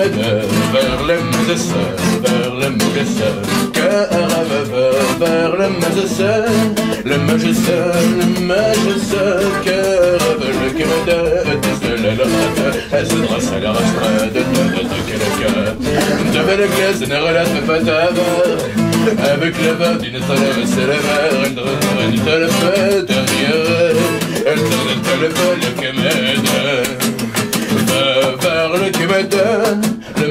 rêve vers le magicien, vers le magicien, que rêve vers le magicien, le magicien, le magicien, que rêve le cœur de la lorette, elle se drosse à la retraite de quelqu'un. J'avais la glace, une relâche pas d'avant, avec la voix d'une salade, c'est la mer, elle te le fait derrière, elle te le fait le Kemed. Vers le Kemed, le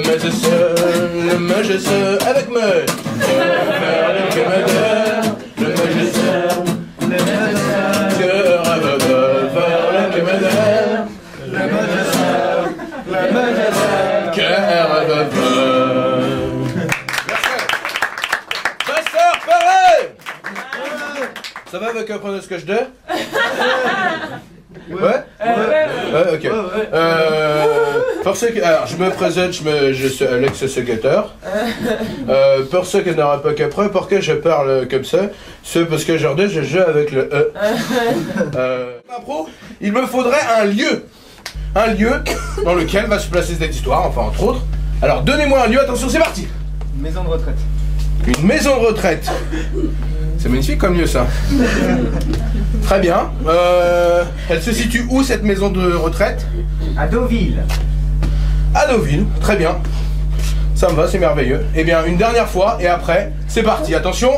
magicien, avec moi. Vers le Kemed, le magicien, que rêve vers le Kemed, le magicien, que rêve. Pasteur, pareil. Ça va avec un ce que je dis? Ouais, ok. Pour ceux qui, alors, je me présente, je suis Alex Segueteur. Pour ceux qui n'auraient pas compris, pourquoi je parle comme ça, c'est parce que aujourd'hui je joue avec le E. Impro, il me faudrait un lieu dans lequel va se placer cette histoire, enfin entre autres. Alors donnez-moi un lieu, attention, c'est parti. Une maison de retraite. Une maison de retraite. C'est magnifique comme lieu ça. Très bien. Elle se situe où cette maison de retraite? À Deauville. À Deauville, très bien. Ça me va, c'est merveilleux. Eh bien, une dernière fois et après, c'est parti. Attention.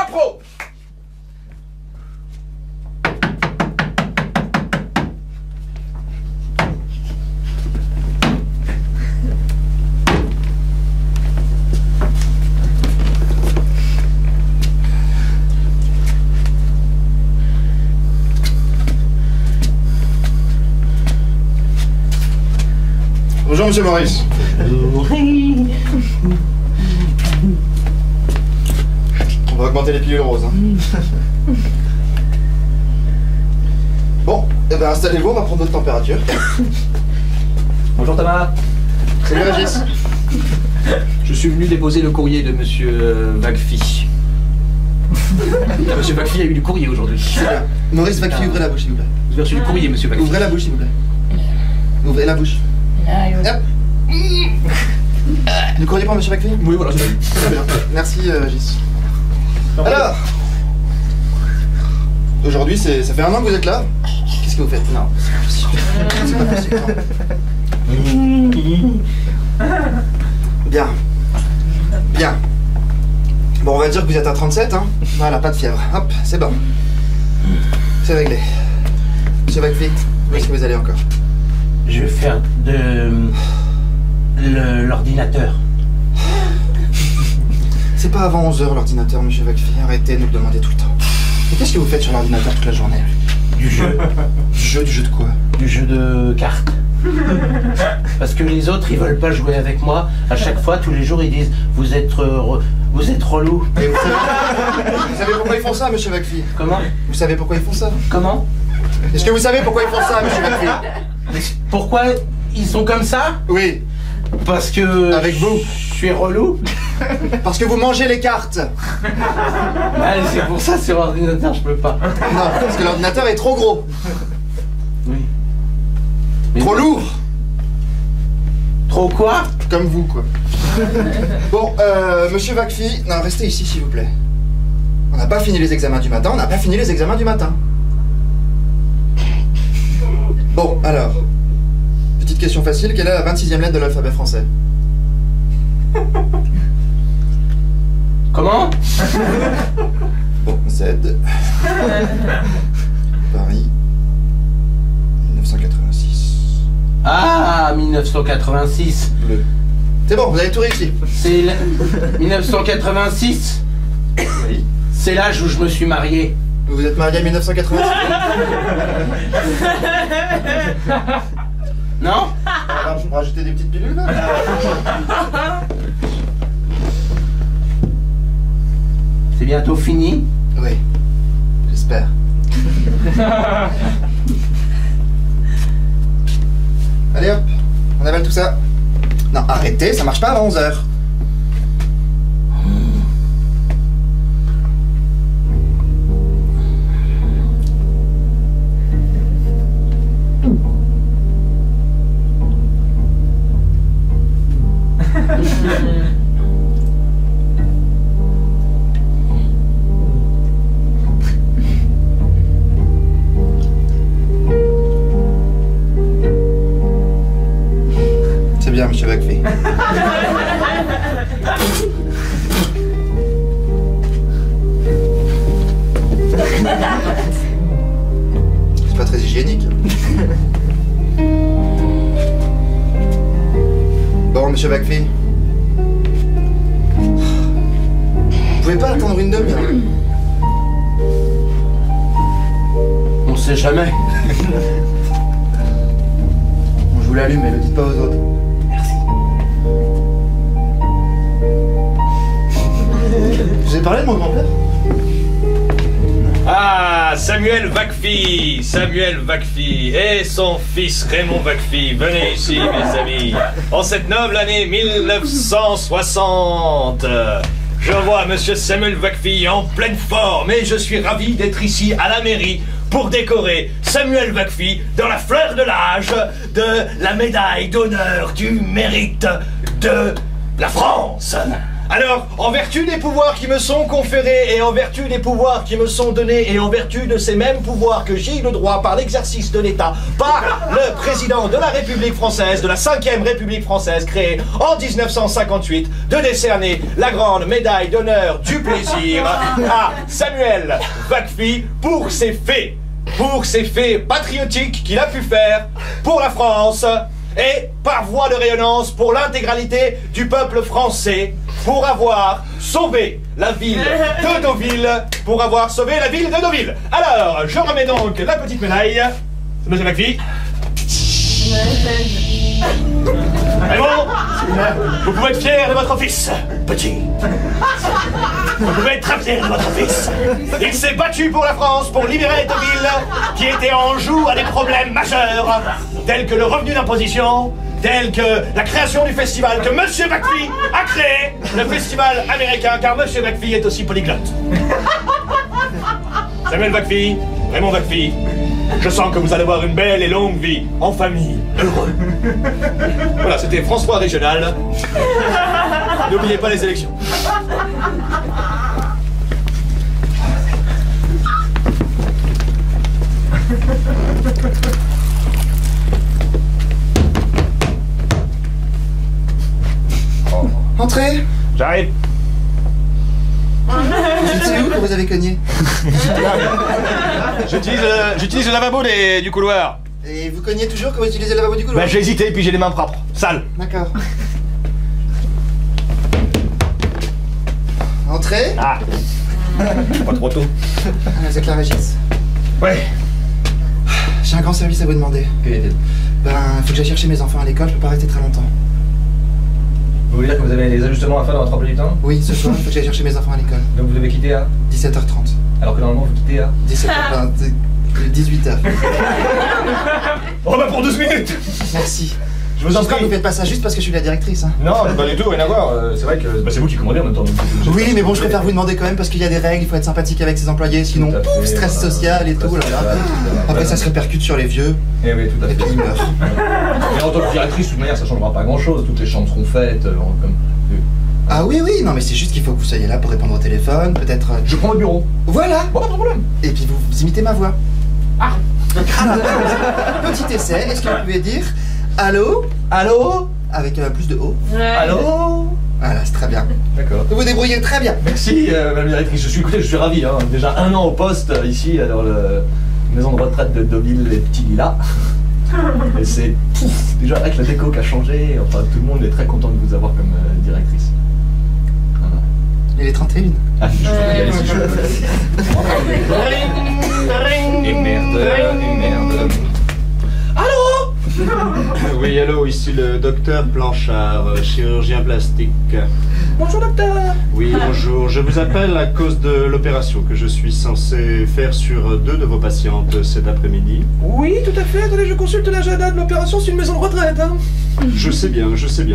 Impro. Bonjour Monsieur Maurice. On va augmenter les pilules roses. Hein. Bon, eh ben installez-vous, on va prendre votre température. Bonjour Thomas. Salut Régis. Je suis venu déposer le courrier de Monsieur Vagfi. Monsieur Vagfi a eu du courrier aujourd'hui. Maurice Vagfi, ouvrez la bouche s'il vous plaît. Vous avez reçu du courrier, Monsieur Vagfi. Ouvrez la bouche s'il vous plaît. Ouvrez la bouche. Hop. Du courrier pour Monsieur Vagfi? Oui, voilà, c'est Très bien. Merci Régis. Alors, aujourd'hui, ça fait 1 an que vous êtes là. Qu'est-ce que vous faites? Non, c'est pas possible. Bien. Bien. Bon, on va dire que vous êtes à 37, hein. Voilà, pas de fièvre. Hop, c'est bon. C'est réglé. Monsieur Vagfi, où est-ce que vous allez encore? Je vais faire de l'ordinateur. C'est pas avant 11h l'ordinateur, Monsieur Vagfi. Arrêtez de nous le demander tout le temps. Mais qu'est-ce que vous faites sur l'ordinateur toute la journée? Du jeu. Du jeu de quoi? Du jeu de cartes. Parce que les autres, ils veulent pas jouer avec moi. À chaque fois, tous les jours, ils disent vous êtes relou. Et vous savez pourquoi ils font ça, Monsieur Vagfi? Comment? Vous savez pourquoi ils font ça? Comment? Est-ce que vous savez pourquoi ils font ça, Monsieur Vagfi? Pourquoi ils sont comme ça? Oui. Parce que... Avec vous. Je suis relou. Parce que vous mangez les cartes. Ah, c'est pour ça, sur ordinateur, je peux pas. Non, parce que l'ordinateur est trop gros. Oui. Mais Trop lourd. Trop quoi? Comme vous, quoi. Bon, Monsieur Vagfi, non, restez ici, s'il vous plaît. On n'a pas fini les examens du matin, Bon, alors. Petite question facile, quelle est la 26e lettre de l'alphabet français? Comment? Bon, Z. Paris. 1986. Ah, 1986. Bleu. C'est bon, vous avez tout réussi. C'est 1986. Oui. C'est l'âge où je me suis marié. Vous vous êtes marié en 1986? Non? Alors, je peux rajouter des petites pilules, là? C'est bientôt fini? Oui. J'espère. Allez hop, on avale tout ça. Non, arrêtez, ça marche pas avant 11h. hygiénique. Bon, monsieur McPhee. Vous pouvez pas attendre une demi-heure? On sait jamais. Bon, je vous l'allume, mais ne le dites pas aux autres. Merci. Vous avez parlé de mon grand-père? Ah, Samuel Vacfi, Samuel Vacfi et son fils Raymond Vacfi. Venez ici, mes amis. En cette noble année 1960, je vois Monsieur Samuel Vacfi en pleine forme et je suis ravi d'être ici à la mairie pour décorer Samuel Vacfi dans la fleur de l'âge de la médaille d'honneur du mérite de la France. Alors, en vertu des pouvoirs qui me sont conférés et en vertu des pouvoirs qui me sont donnés et en vertu de ces mêmes pouvoirs que j'ai le droit par l'exercice de l'État, par le président de la République française, de la 5e République française créée en 1958, de décerner la grande médaille d'honneur du plaisir à Samuel Vacfi pour ses faits patriotiques qu'il a pu faire pour la France et par voie de rayonnance pour l'intégralité du peuple français, pour avoir sauvé la ville de Deauville, Alors, je remets donc la petite médaille, monsieur McPhee. Et bon, vous pouvez être fier de votre fils, petit. Vous pouvez être très fier de votre fils. Il s'est battu pour la France, pour libérer Deauville, qui était en joue à des problèmes majeurs, tels que le revenu d'imposition, tels que la création du festival que Monsieur McPhee a créé, le festival américain, car Monsieur McPhee est aussi polyglotte. Samuel McPhee, Raymond McPhee, je sens que vous allez avoir une belle et longue vie, en famille, heureux. Voilà, c'était François Régional. N'oubliez pas les élections. Entrez. J'arrive. C'est où que vous avez cogné? J'utilise le lavabo du couloir. Et vous cognez toujours quand vous utilisez le lavabo du couloir? Bah j'ai hésité, puis j'ai les mains propres. Sales. D'accord. Entrez. Ah. Pas trop tôt. Vous êtes la Régis. Ouais. J'ai un grand service à vous demander. Ben, faut que j'aille chercher mes enfants à l'école, je peux pas rester très longtemps. Vous voulez dire que vous avez des ajustements à faire dans votre emploi du temps? Oui, ce soir, il faut que j'aille chercher mes enfants à l'école. Donc vous devez quitter à 17h30. Alors que normalement vous quittez à 17h20. 18h. Oh bah pour 12 minutes. Merci. Je vous en J'espère que prie. vous faites pas ça juste parce que je suis la directrice. Hein. Non, pas du tout, rien à voir. C'est vrai que bah, c'est vous qui commandez en même temps. Donc, Oui, mais bon, je préfère vous demander quand même parce qu'il y a des règles, il faut être sympathique avec ses employés, sinon, Tout à pouf, fait, stress voilà. social et tout. Là, là. Après, ça se répercute sur les vieux Eh oui, tout à et fait. puis ils meurent. Mais en tant que directrice, de toute manière, ça changera pas grand chose. Toutes les chambres seront faites. Comme... Ah oui, oui, non, mais c'est juste qu'il faut que vous soyez là pour répondre au téléphone, peut-être. Je prends le bureau. Voilà. Bon, pas de problème. Et puis vous imitez ma voix. Ah. Petit essai, est-ce que vous pouvez dire allô? Allô? Avec plus de O. Allô? Voilà, c'est très bien. D'accord. Vous vous débrouillez très bien. Merci, madame la directrice. Je suis ravi. Hein. Déjà 1 an au poste ici, dans la maison de retraite de Deauville, les petits lilas. Et c'est déjà avec la déco qui a changé. Enfin, tout le monde est très content de vous avoir comme directrice. Voilà. Il est 31. Ah, je vais regarder si je peux. Et merde. Allô? Oui, allô, ici le docteur Blanchard, chirurgien plastique. Bonjour docteur. Oui, bonjour. Je vous appelle à cause de l'opération que je suis censé faire sur 2 de vos patientes cet après-midi. Oui, tout à fait. Attendez, je consulte l'agenda de l'opération. C'est une maison de retraite, hein. Je sais bien,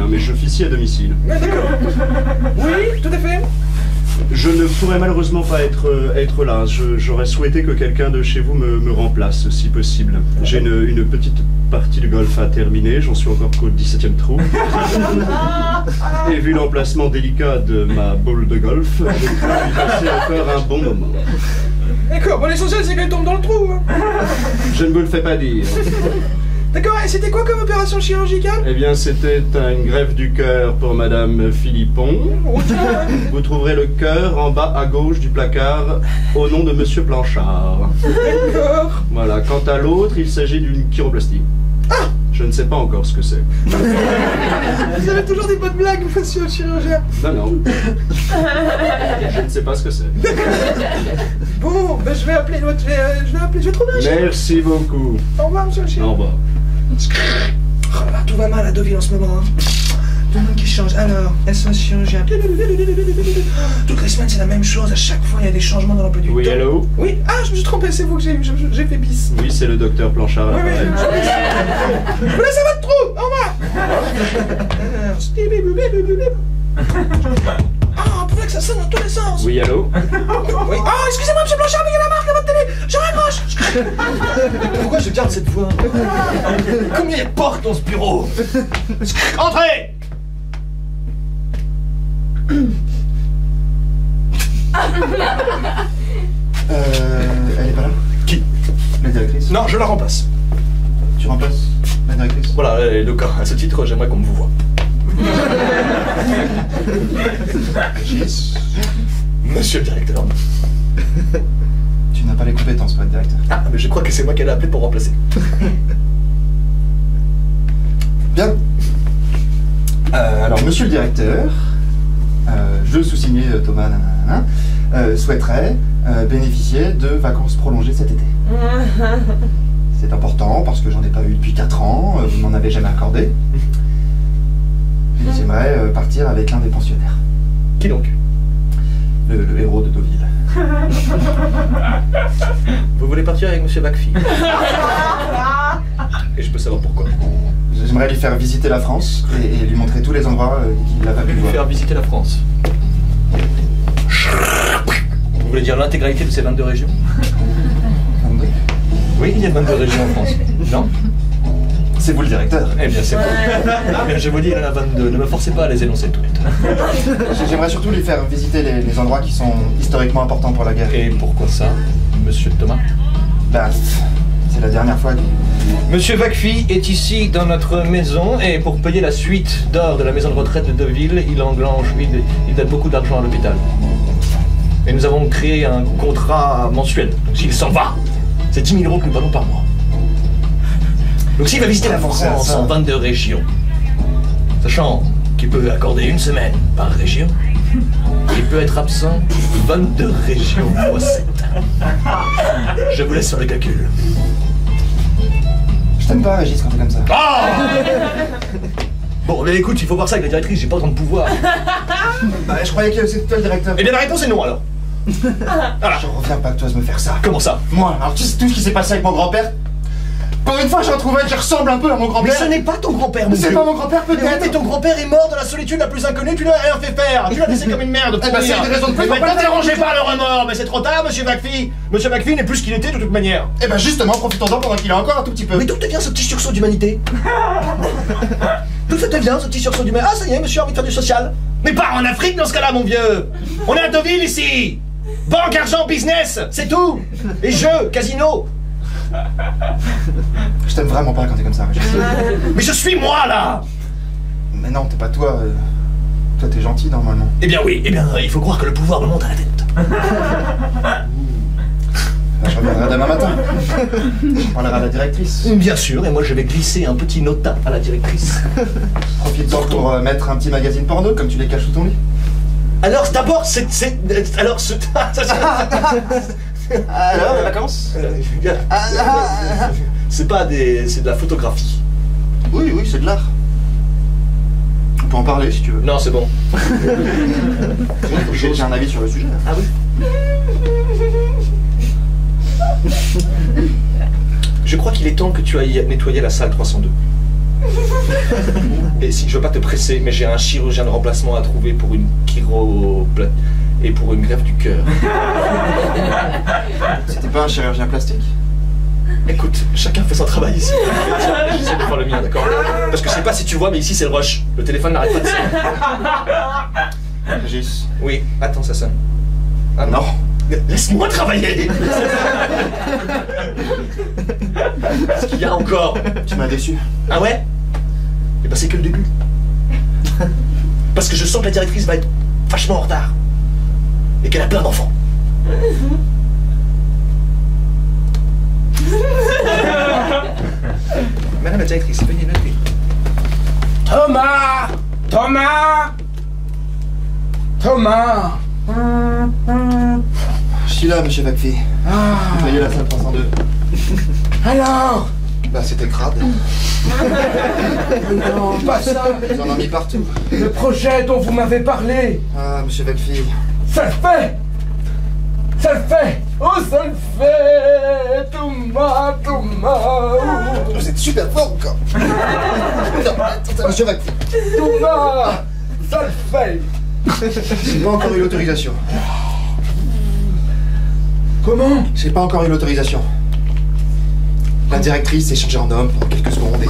mais j'officie à domicile. Ouais, d'accord. Oui, tout à fait. Je ne pourrais malheureusement pas être là. J'aurais souhaité que quelqu'un de chez vous me remplace, si possible. J'ai une petite partie de golf à terminer, j'en suis encore qu'au 17e trou. Et vu l'emplacement délicat de ma boule de golf, je peux y passer encore un bon moment. D'accord, bon, l'essentiel c'est qu'elle tombe dans le trou. Hein. Je ne me le fais pas dire. D'accord, et c'était quoi comme opération chirurgicale? Eh bien, c'était une greffe du cœur pour Madame Philippon. Vous trouverez le cœur en bas à gauche du placard au nom de Monsieur Blanchard. D'accord. Voilà, quant à l'autre, il s'agit d'une chiroplastie. Ah! Je ne sais pas encore ce que c'est. Vous avez toujours des bonnes blagues, monsieur le chirurgien. Non, non. Je ne sais pas ce que c'est. Bon, ben je vais appeler l'autre, je vais trouver un chien. Merci beaucoup. Au revoir, monsieur le chien. Au revoir. Oh là là, tout va mal à Deauville en ce moment. Hein. Tout le monde qui change. Alors, SOS chirurgien. Toutes les semaines, c'est la même chose. À chaque fois, il y a des changements dans l'emploi du temps. Oui, allô? Oui. Ah, je me suis trompé, c'est vous que j'ai eu. J'ai fait bis. Oui, c'est le docteur Blanchard. Oui, oui. Là, Vous laissez votre trou. Au revoir. Ah, pourquoi que ça sonne dans tous les sens? oui, allô? Oui. Ah, excusez-moi, monsieur Blanchard, mais il y a la marque à votre télé. Je raccroche. Pourquoi je garde cette voix? Combien il y a de portes dans ce bureau? Entrez! Elle est pas là? Qui? La directrice? Non, je la remplace. Tu remplaces la directrice? Voilà, le cas. À ce titre, j'aimerais qu'on me vous voie. Monsieur le directeur. Tu n'as pas les compétences pour être directeur. Ah, mais je crois que c'est moi qu'elle a appelé pour remplacer. Bien. Alors, monsieur le directeur, je sous-signé Thomas nanana, souhaiterait bénéficier de vacances prolongées cet été. C'est important parce que j'en ai pas eu depuis 4 ans, vous m'en avez jamais accordé. Et j'aimerais partir avec l'un des pensionnaires. Qui donc? Le héros de Deauville. Vous voulez partir avec Monsieur McPhee? Et je peux savoir pourquoi. J'aimerais lui faire visiter la France et lui montrer tous les endroits qu'il n'a pas pu Lui voir. faire visiter la France. Vous voulez dire l'intégralité de ces 22 régions? Oui, il y a 22 régions en France. Non? C'est vous le directeur. Eh bien, c'est bon. Eh bien, je vous dis, il y en a 22. Ne me forcez pas à les énoncer toutes. J'aimerais surtout lui faire visiter les endroits qui sont historiquement importants pour la guerre. Et pourquoi ça, Monsieur Thomas? Bah, c'est la dernière fois qu'il... Monsieur McPhee est ici dans notre maison et pour payer la suite d'or de la maison de retraite de Deauville, il donne beaucoup d'argent à l'hôpital. Et nous avons créé un contrat mensuel. Donc s'il s'en va, c'est 10 000 € que nous prenons par mois. Donc s'il va visiter la France en 22 régions, sachant qu'il peut accorder 1 semaine par région, il peut être absent 22 régions fois 7. Je vous laisse faire le calcul. Je t'aime pas, Régis, quand t'es comme ça. Ah bon, mais écoute, il faut voir ça avec la directrice, j'ai pas autant de pouvoir. Bah, je croyais que c'était toi le directeur. Eh bien la réponse est non alors. Je reviens pas que toi de me faire ça. Comment ça? Moi, alors tu sais tout ce qui s'est passé avec mon grand-père. Pour une fois, j'en trouve un qui ressemble un peu à mon Mais grand-père. ce n'est pas ton grand-père, C'est monsieur. pas mon grand-père, Mais peut-être. ton grand-père est mort dans la solitude la plus inconnue, tu lui as rien fait faire. Tu l'as laissé comme une merde. Eh ben, c'est une raison de plus Mais pour pas le t'interrogez faire. par le remords, mais c'est trop tard, monsieur McPhee. Monsieur McPhee n'est plus ce qu'il était de toute manière. Eh ben justement, profitons-en pendant qu'il a encore un tout petit peu. Mais d'où te vient ce petit sursaut d'humanité? D'où ça te vient ce petit sursaut d'humanité? Ah, ça y est, monsieur a envie de faire du social. Mais pas en Afrique dans ce cas-là, mon vieux. On est à Deauville ici. Banque, argent, business, c'est tout. Et jeux, casino. Je t'aime vraiment pas quand t'es comme ça, Régis. Mais je suis moi là. Mais non, t'es pas toi. Toi, t'es gentil normalement. Eh bien oui, il faut croire que le pouvoir me monte à la tête. Bah, je reviendrai demain matin. On parlera à la directrice. Bien sûr, et moi je vais glisser un petit nota à la directrice. Profite-en pour mettre un petit magazine porno comme tu les caches sous ton lit. Alors d'abord, alors Alors, les vacances? c'est pas c'est de la photographie. Oui, oui, c'est de l'art. On peut en parler si tu veux. Non, c'est bon. J'ai un avis sur le sujet. Ah oui. Je crois qu'il est temps que tu ailles nettoyer la salle 302. Et si je veux pas te presser, mais j'ai un chirurgien de remplacement à trouver pour une chiroplate et pour une greffe du cœur. C'était pas un chirurgien plastique? Écoute, chacun fait son travail ici. Tiens, j'essaie de faire le mien, d'accord? Parce que je sais pas si tu vois, mais ici c'est le rush. Le téléphone n'arrête pas de sonner. Régis. Oui, attends, ça sonne. Ah Non. Laisse-moi travailler. Ce qu'il y a encore. Tu m'as déçu. Ah ouais? Eh ben c'est que le début. Parce que je sens que la directrice va être vachement en retard. Et qu'elle a plein d'enfants. Madame la directrice, veuillez noter. Thomas! Thomas! Thomas! Je suis là, monsieur McPhee. Vous voyez la salle 302. Alors? Bah, c'était crade. Non, pas ça! Ils en ont mis partout. Le projet dont vous m'avez parlé! Ah, monsieur McPhee. Ça le fait! Ça le fait! Oh, ça le fait! Thomas, Thomas! Vous êtes super fort encore. Non, monsieur McPhee. Thomas! Ça le fait! J'ai pas encore eu l'autorisation. Comment? J'ai pas encore eu l'autorisation. La directrice s'est changée en homme pour quelques secondes et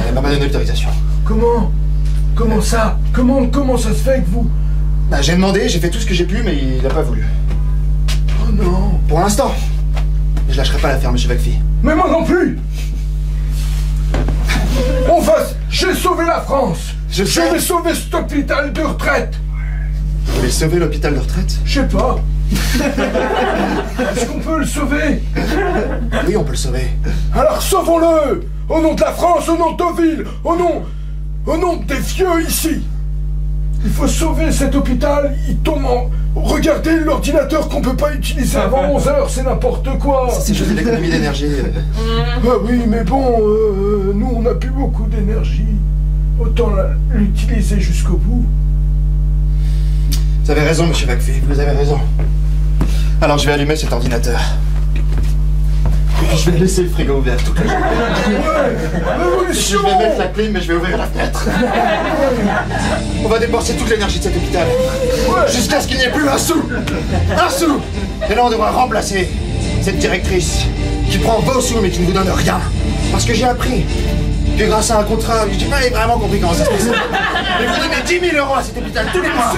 elle m'a pas donné l'autorisation. Comment? Comment ça? Comment ça se fait que vous... Bah, j'ai demandé, j'ai fait tout ce que j'ai pu, mais il a pas voulu. Oh non! Pour l'instant. Je lâcherai pas l'affaire, monsieur McPhee. Mais moi non plus! J'ai sauvé la France! Je sais. vais sauver cet hôpital de retraite! Vous voulez sauver l'hôpital de retraite? Je sais pas! Est-ce qu'on peut le sauver? Oui, on peut le sauver. Alors sauvons-le! Au nom de la France, au nom de Deauville, au nom des vieux ici! Il faut sauver cet hôpital, il tombe en... Regardez l'ordinateur qu'on peut pas utiliser avant 11h, c'est n'importe quoi! C'est juste de l'économie d'énergie. Ah oui, mais bon, nous on n'a plus beaucoup d'énergie. Autant l'utiliser jusqu'au bout. Vous avez raison, monsieur McPhee, vous avez raison. Alors je vais allumer cet ordinateur. Et puis je vais laisser le frigo ouvert toute la journée. Ouais, Je vais mettre la clim, mais je vais ouvrir la fenêtre. On va dépenser toute l'énergie de cet hôpital. Jusqu'à ce qu'il n'y ait plus un sou. Un sou. Et là on devra remplacer cette directrice qui prend vos sous mais qui ne vous donne rien. Parce que j'ai appris que grâce à un contrat, j'ai pas vraiment compris comment ça se passait. Mais vous donnez 10 000 euros à cet hôpital tous les mois,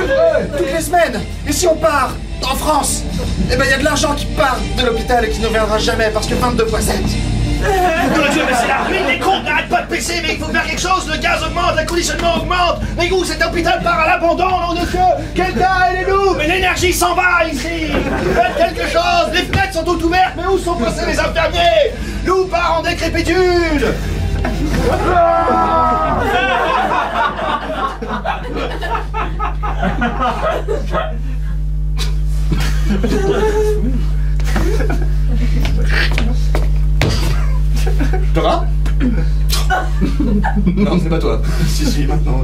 toutes les semaines. Et si on part en France, eh ben il y a de l'argent qui part de l'hôpital et qui ne reviendra jamais parce que 22 fois 7. Mon Dieu, mais c'est la ruine, les cons n'arrêtent pas de baisser, mais il faut faire quelque chose, le gaz augmente, le conditionnement augmente, mais où cet hôpital part à l'abandon, nom de Dieu, quelqu'un aidez-nous, mais l'énergie s'en va ici, faites quelque chose, les fenêtres sont toutes ouvertes, mais où sont passés les infirmiers, nous part en décrépitude. Thomas? Non, c'est pas toi. Si, maintenant.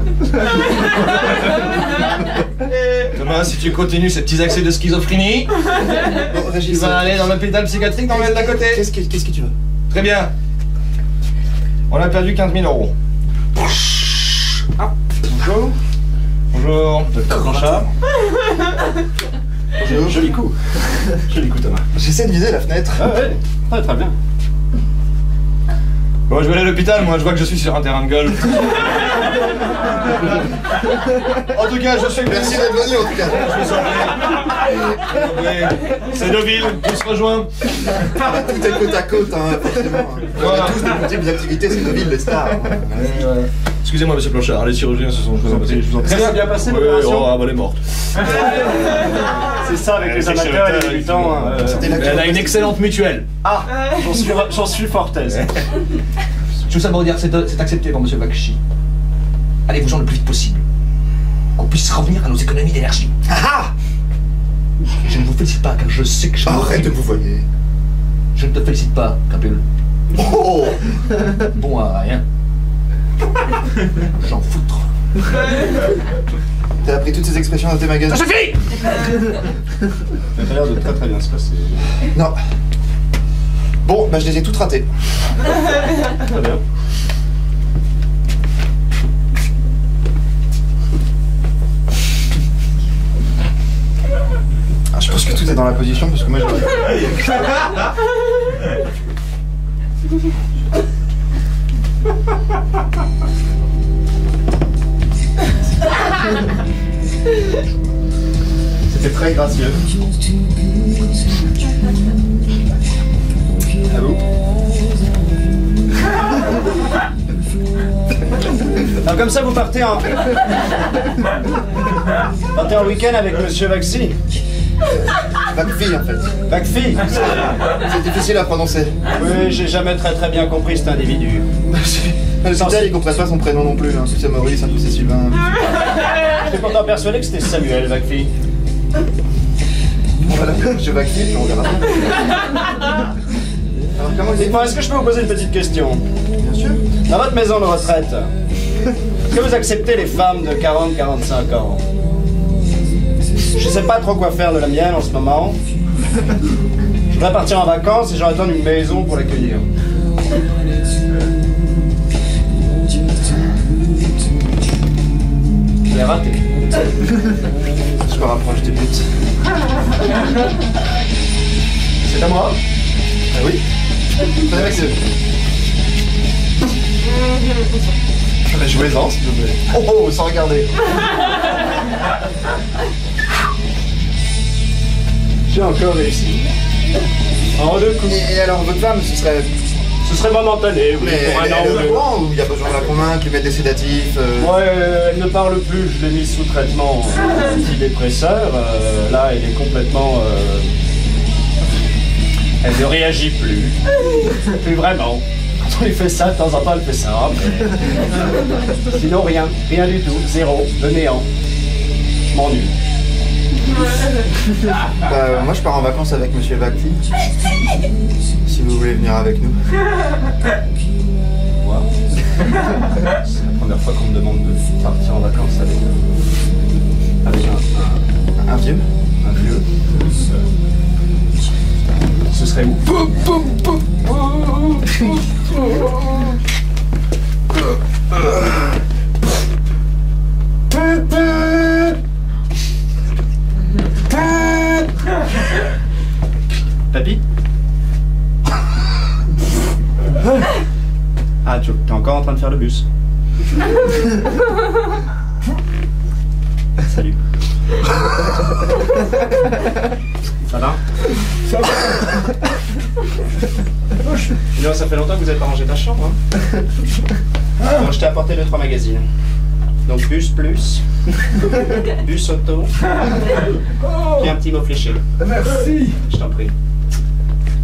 Thomas, si tu continues ces petits accès de schizophrénie, Bon, tu Régis, vas aller dans l'hôpital psychiatrique dans le d'à côté. qu'est-ce que tu veux? Très bien. On a perdu 15 000 euros. Bonjour. Bonjour, docteur Blanchard. Bonjour. Joli coup. Joli coup, Thomas. J'essaie de viser la fenêtre. Ah ouais, très très bien. Bon, je vais aller à l'hôpital, moi je vois que je suis sur un terrain de golf. En tout cas, je suis... Merci d'être venu en tout cas. C'est Deauville, on se rejoint. Tout est côte à côte, hein, forcément. On Voilà. a tous des types d'activités, c'est Deauville, les stars. Excusez-moi, monsieur Blanchard, les chirurgiens se sont... Je vous en prie. Très Ça s'est bien passé, Oui, l'opération? oh, bah, elle est morte. C'est ça avec les c'est amateurs et les chez débutants. hein. C'était là que Elle a une excellente mutuelle. Ah, j'en suis fort aise. Je veux simplement dire, c'est accepté par monsieur Bakshi. Allez-vous-en le plus vite possible. Qu'on puisse revenir à nos économies d'énergie. Ah Je ne vous félicite pas, car je sais que je... ah arrête de vous voyer. Je ne te félicite pas, Capule. Oh Bon à rien. J'en foutre. T'as appris toutes ces expressions dans tes magasins? Ça suffit. Ça a l'air de très très bien se passer. Non. Bon, bah je les ai toutes ratées. Très bien. Ah, je pense que tout est dans la position parce que moi je... C'était très gracieux. Allô? Alors comme ça, vous partez en... partez en week-end avec Monsieur Vaxi. Vacfi en fait. Vaxi. C'est difficile à prononcer. Oui, j'ai jamais très bien compris cet individu. Le Santel, il comprend pas son prénom non plus. Un coup c'est Maurice, un coup c'est Sylvain. J'étais pourtant persuadé que c'était Samuel Vaxi. On va l'appeler Monsieur Vacfi, puis on verra. Alors comment vous Dites-moi, est-ce que je peux vous poser une petite question? Bien sûr. Dans votre maison de retraite, est-ce que vous acceptez les femmes de 40-45 ans? Je sais pas trop quoi faire de la mienne en ce moment. Je voudrais partir en vacances et j'aurais besoin d'une maison pour l'accueillir. Je l'ai raté. Je me rapproche du but. C'est à moi? Ah oui. Prenez avec ce... Jouez-en s'il vous plaît. Oh, sans regarder. J'ai encore réussi. En 2 coups. Et alors, votre femme, ce serait... Ce serait momentané, oui, Mais pour un an elle ou est deux. au courant ou il y a besoin de la convaincre, lui mettre des sédatifs Ouais, elle ne parle plus, je l'ai mise sous traitement antidépresseur. Là, elle est complètement... Elle ne réagit plus. Plus vraiment. Quand on lui fait ça, de temps en temps, elle fait ça. Mais... Sinon, rien. Rien du tout. Zéro. Le néant. Je m'ennuie. Moi, je pars en vacances avec Monsieur Vacfi. Si vous voulez venir avec nous. Moi. C'est la première fois qu'on me demande de partir en vacances avec Un vieux. un vieux. Ce serait où? Papy? Ah, t'es encore en train de faire le bus. Salut. Ça va? Ça va. Non, ça fait longtemps que vous n'avez pas rangé ta chambre, hein? Bon, je t'ai apporté 2-3 magazines. Donc bus plus, bus auto, puis un petit mot fléché. Merci. Je t'en prie.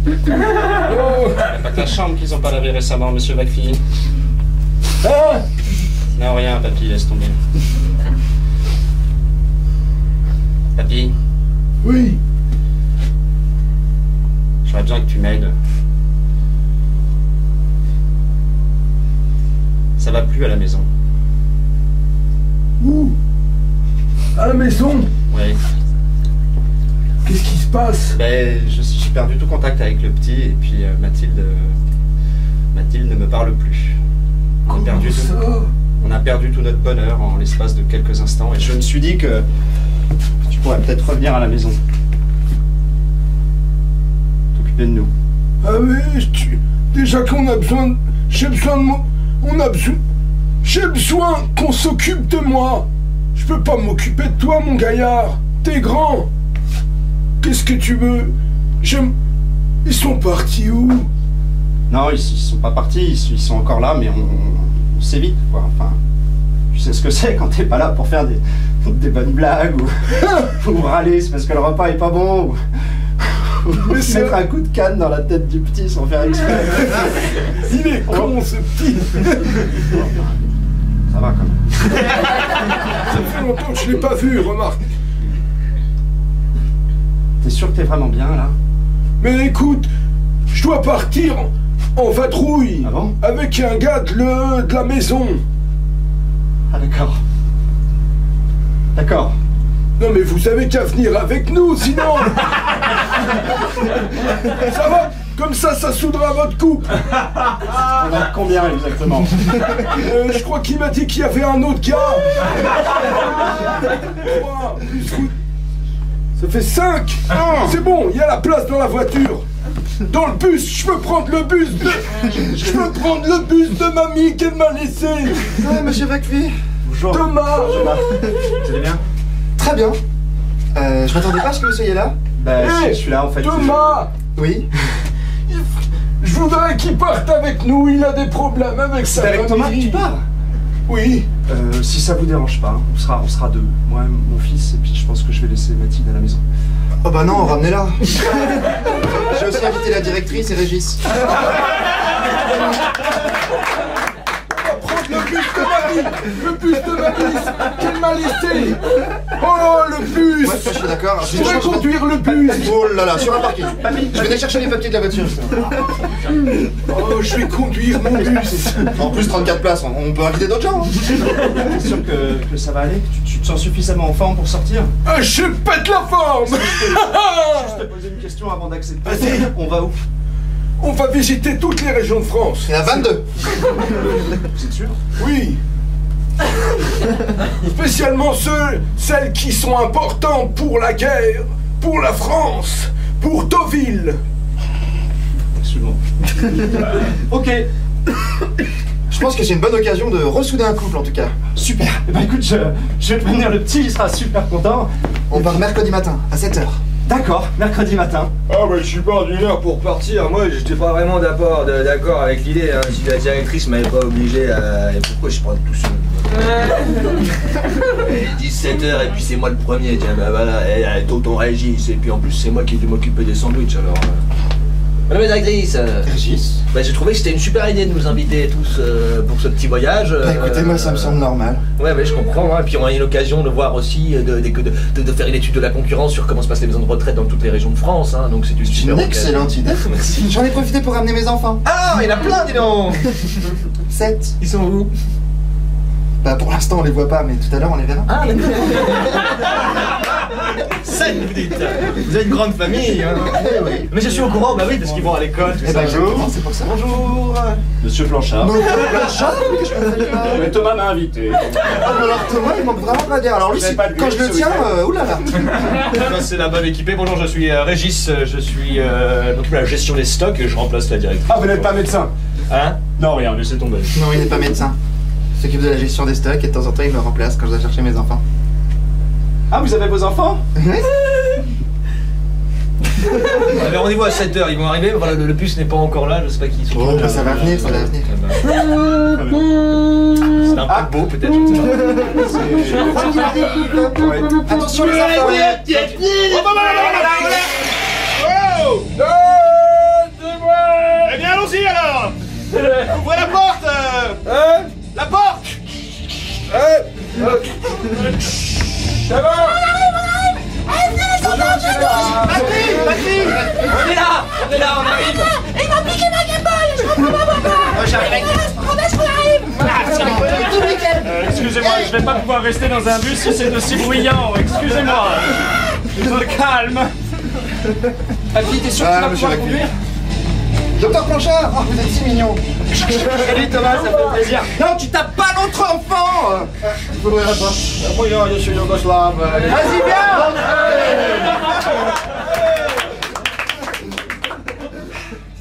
Oh. Il n'y a pas que la chambre qu'ils ont pas lavé récemment, Monsieur Vacfi. Ah. Non, rien, papy, laisse tomber. Papy, Oui. j'aurais besoin que tu m'aides. Ça va plus à la maison. Où? À la maison? Ouais. Qu'est-ce qui se passe? Ben, j'ai perdu tout contact avec le petit et puis Mathilde ne me parle plus. Comment ça? On a perdu tout notre bonheur en l'espace de quelques instants et je me suis dit que tu pourrais peut-être revenir à la maison. T'occuper de nous. Ah oui, déjà qu'on a besoin... J'ai besoin de moi... J'ai besoin qu'on s'occupe de moi. Je peux pas m'occuper de toi, mon gaillard. T'es grand. Qu'est-ce que tu veux? Ils sont partis où? Non, ils sont pas partis, ils sont encore là, mais on s'évite, quoi. Enfin, tu sais ce que c'est quand t'es pas là pour faire des bonnes blagues ou râler, c'est parce que le repas est pas bon ou mettre un coup de canne dans la tête du petit sans faire exprès. Il est con, ce petit. Ça va quand même. Ça fait longtemps que je l'ai pas vu, remarque. T'es sûr que t'es vraiment bien là? Mais écoute, je dois partir en vadrouille. Ah bon? Avec un gars de la maison. Ah d'accord. D'accord. Non mais vous avez qu'à venir avec nous, sinon. Ça va? Comme ça soudera votre couple. On va combien exactement? Je crois qu'il m'a dit qu'il y avait un autre gars. 3 plus vous. Ça fait 5. C'est bon, il y a la place dans la voiture. Dans le bus, je peux prendre le bus de mamie qu'elle m'a laissé. Ah, Monsieur Vacfi. Bonjour. Thomas. Vous allez bien? Très bien. Je m'attendais pas à ce que vous soyez là. Bah, Hey, je suis là en fait. Thomas. Oui. Je voudrais qu'il parte avec nous, il a des problèmes avec sa C'est avec Thomas que famille. tu pars? Oui. Si ça vous dérange pas, on sera deux. Moi, mon fils, et puis je pense que je vais laisser Mathilde à la maison. Oh bah non, ramenez-la. J'ai aussi invité la directrice et Régis. Le bus de ma vie. Le bus de ma vie qu'elle m'a laissé. Oh, le bus. Ouais, je suis d'accord. Je pourrais conduire le bus. Oh là là, sur un parking. Je vais aller chercher les papiers de la voiture, justement. Oh, je vais conduire mon bus. En plus, 34 places, on peut inviter d'autres gens. T'es sûr que ça va aller? Tu te sens suffisamment en forme pour sortir? Ah, je pète la forme. Juste te poser une question avant d'accepter. Vas-y. On va où? On va visiter toutes les régions de France. Il y en a 22. Vous êtes sûr? Oui. Spécialement celles qui sont importantes pour la guerre, pour la France, pour Deauville. Absolument. Ok. Je pense que c'est une bonne occasion de ressouder un couple, en tout cas. Super. Eh ben écoute, je vais prévenir le petit, il sera super content. On part mercredi matin, à 7h. D'accord, mercredi matin. Ah bah je suis pas d'une heure pour partir, moi j'étais pas vraiment d'accord avec l'idée, hein. Si la directrice m'avait pas obligé à... Et pourquoi je prends tout seul? 17h et puis c'est moi le premier, tiens bah voilà, et tonton Régis, et puis en plus c'est moi qui vais m'occuper des sandwichs alors... Madame la directrice, Régis? bah, j'ai trouvé que c'était une super idée de nous inviter tous pour ce petit voyage. Bah écoutez, moi ça me semble normal. Ouais, mais je comprends, hein. Puis on a eu l'occasion de voir aussi, de faire une étude de la concurrence sur comment se passent les maisons de retraite dans toutes les régions de France, hein. Donc c'est une super Une occasion. excellente idée. Merci. J'en ai profité pour ramener mes enfants. Ah, il y en a plein, dis donc. 7. Ils sont où? Bah pour l'instant on les voit pas, mais tout à l'heure on les verra. Ah, d'accord. 7, vous dites. Vous êtes une grande famille, hein. Eh oui. Mais je suis au courant, bah oui, parce qu'ils vont à l'école, tout Eh ça. bah exactement, c'est pour ça. Bonjour. Monsieur Blanchard. Non, Blanchard, qu'est-ce que je fais là? Mais Thomas m'a invité. Ah mais alors Thomas il manque vraiment pas d'air. Alors lui, Vous avez pas de quand je lui, le ce tiens, week-end oulala. C'est la bonne équipée. Bonjour, je suis Régis, je suis donc la gestion des stocks et je remplace la directrice. Ah, vous n'êtes pas médecin? Hein? Non, rien, laissez tomber. Non, il n'est pas médecin. Il s'occupe de la gestion des stocks et de temps en temps il me remplace quand je dois chercher mes enfants. Ah, vous avez vos enfants? Allez, rendez-vous à 7h, ils vont arriver. Voilà, le bus n'est pas encore là, je sais pas qui sont. Oh, bah ça va venir, ça va venir. C'est un peu beau, peut-être, je ne sais pas. Ouais. Attention les enfants. Eh bien, allons-y alors. Ouvrez la porte. La porte. Ça va? On est là, on arrive. Il m'a piqué ma Game Boy, je comprends pas pourquoi. Je promets, je arrive. Excusez-moi, je vais pas pouvoir rester dans un bus si c'est aussi bruyant. Excusez-moi. Je me calme. Papy, t'es sûr que tu vas pouvoir conduire? Docteur Blanchard, oh, vous êtes si mignon. Salut Thomas, ça fait plaisir. Non, tu tapes pas l'autre enfant. Il faudrait pas. Je suis yougoslave. Vas-y, viens.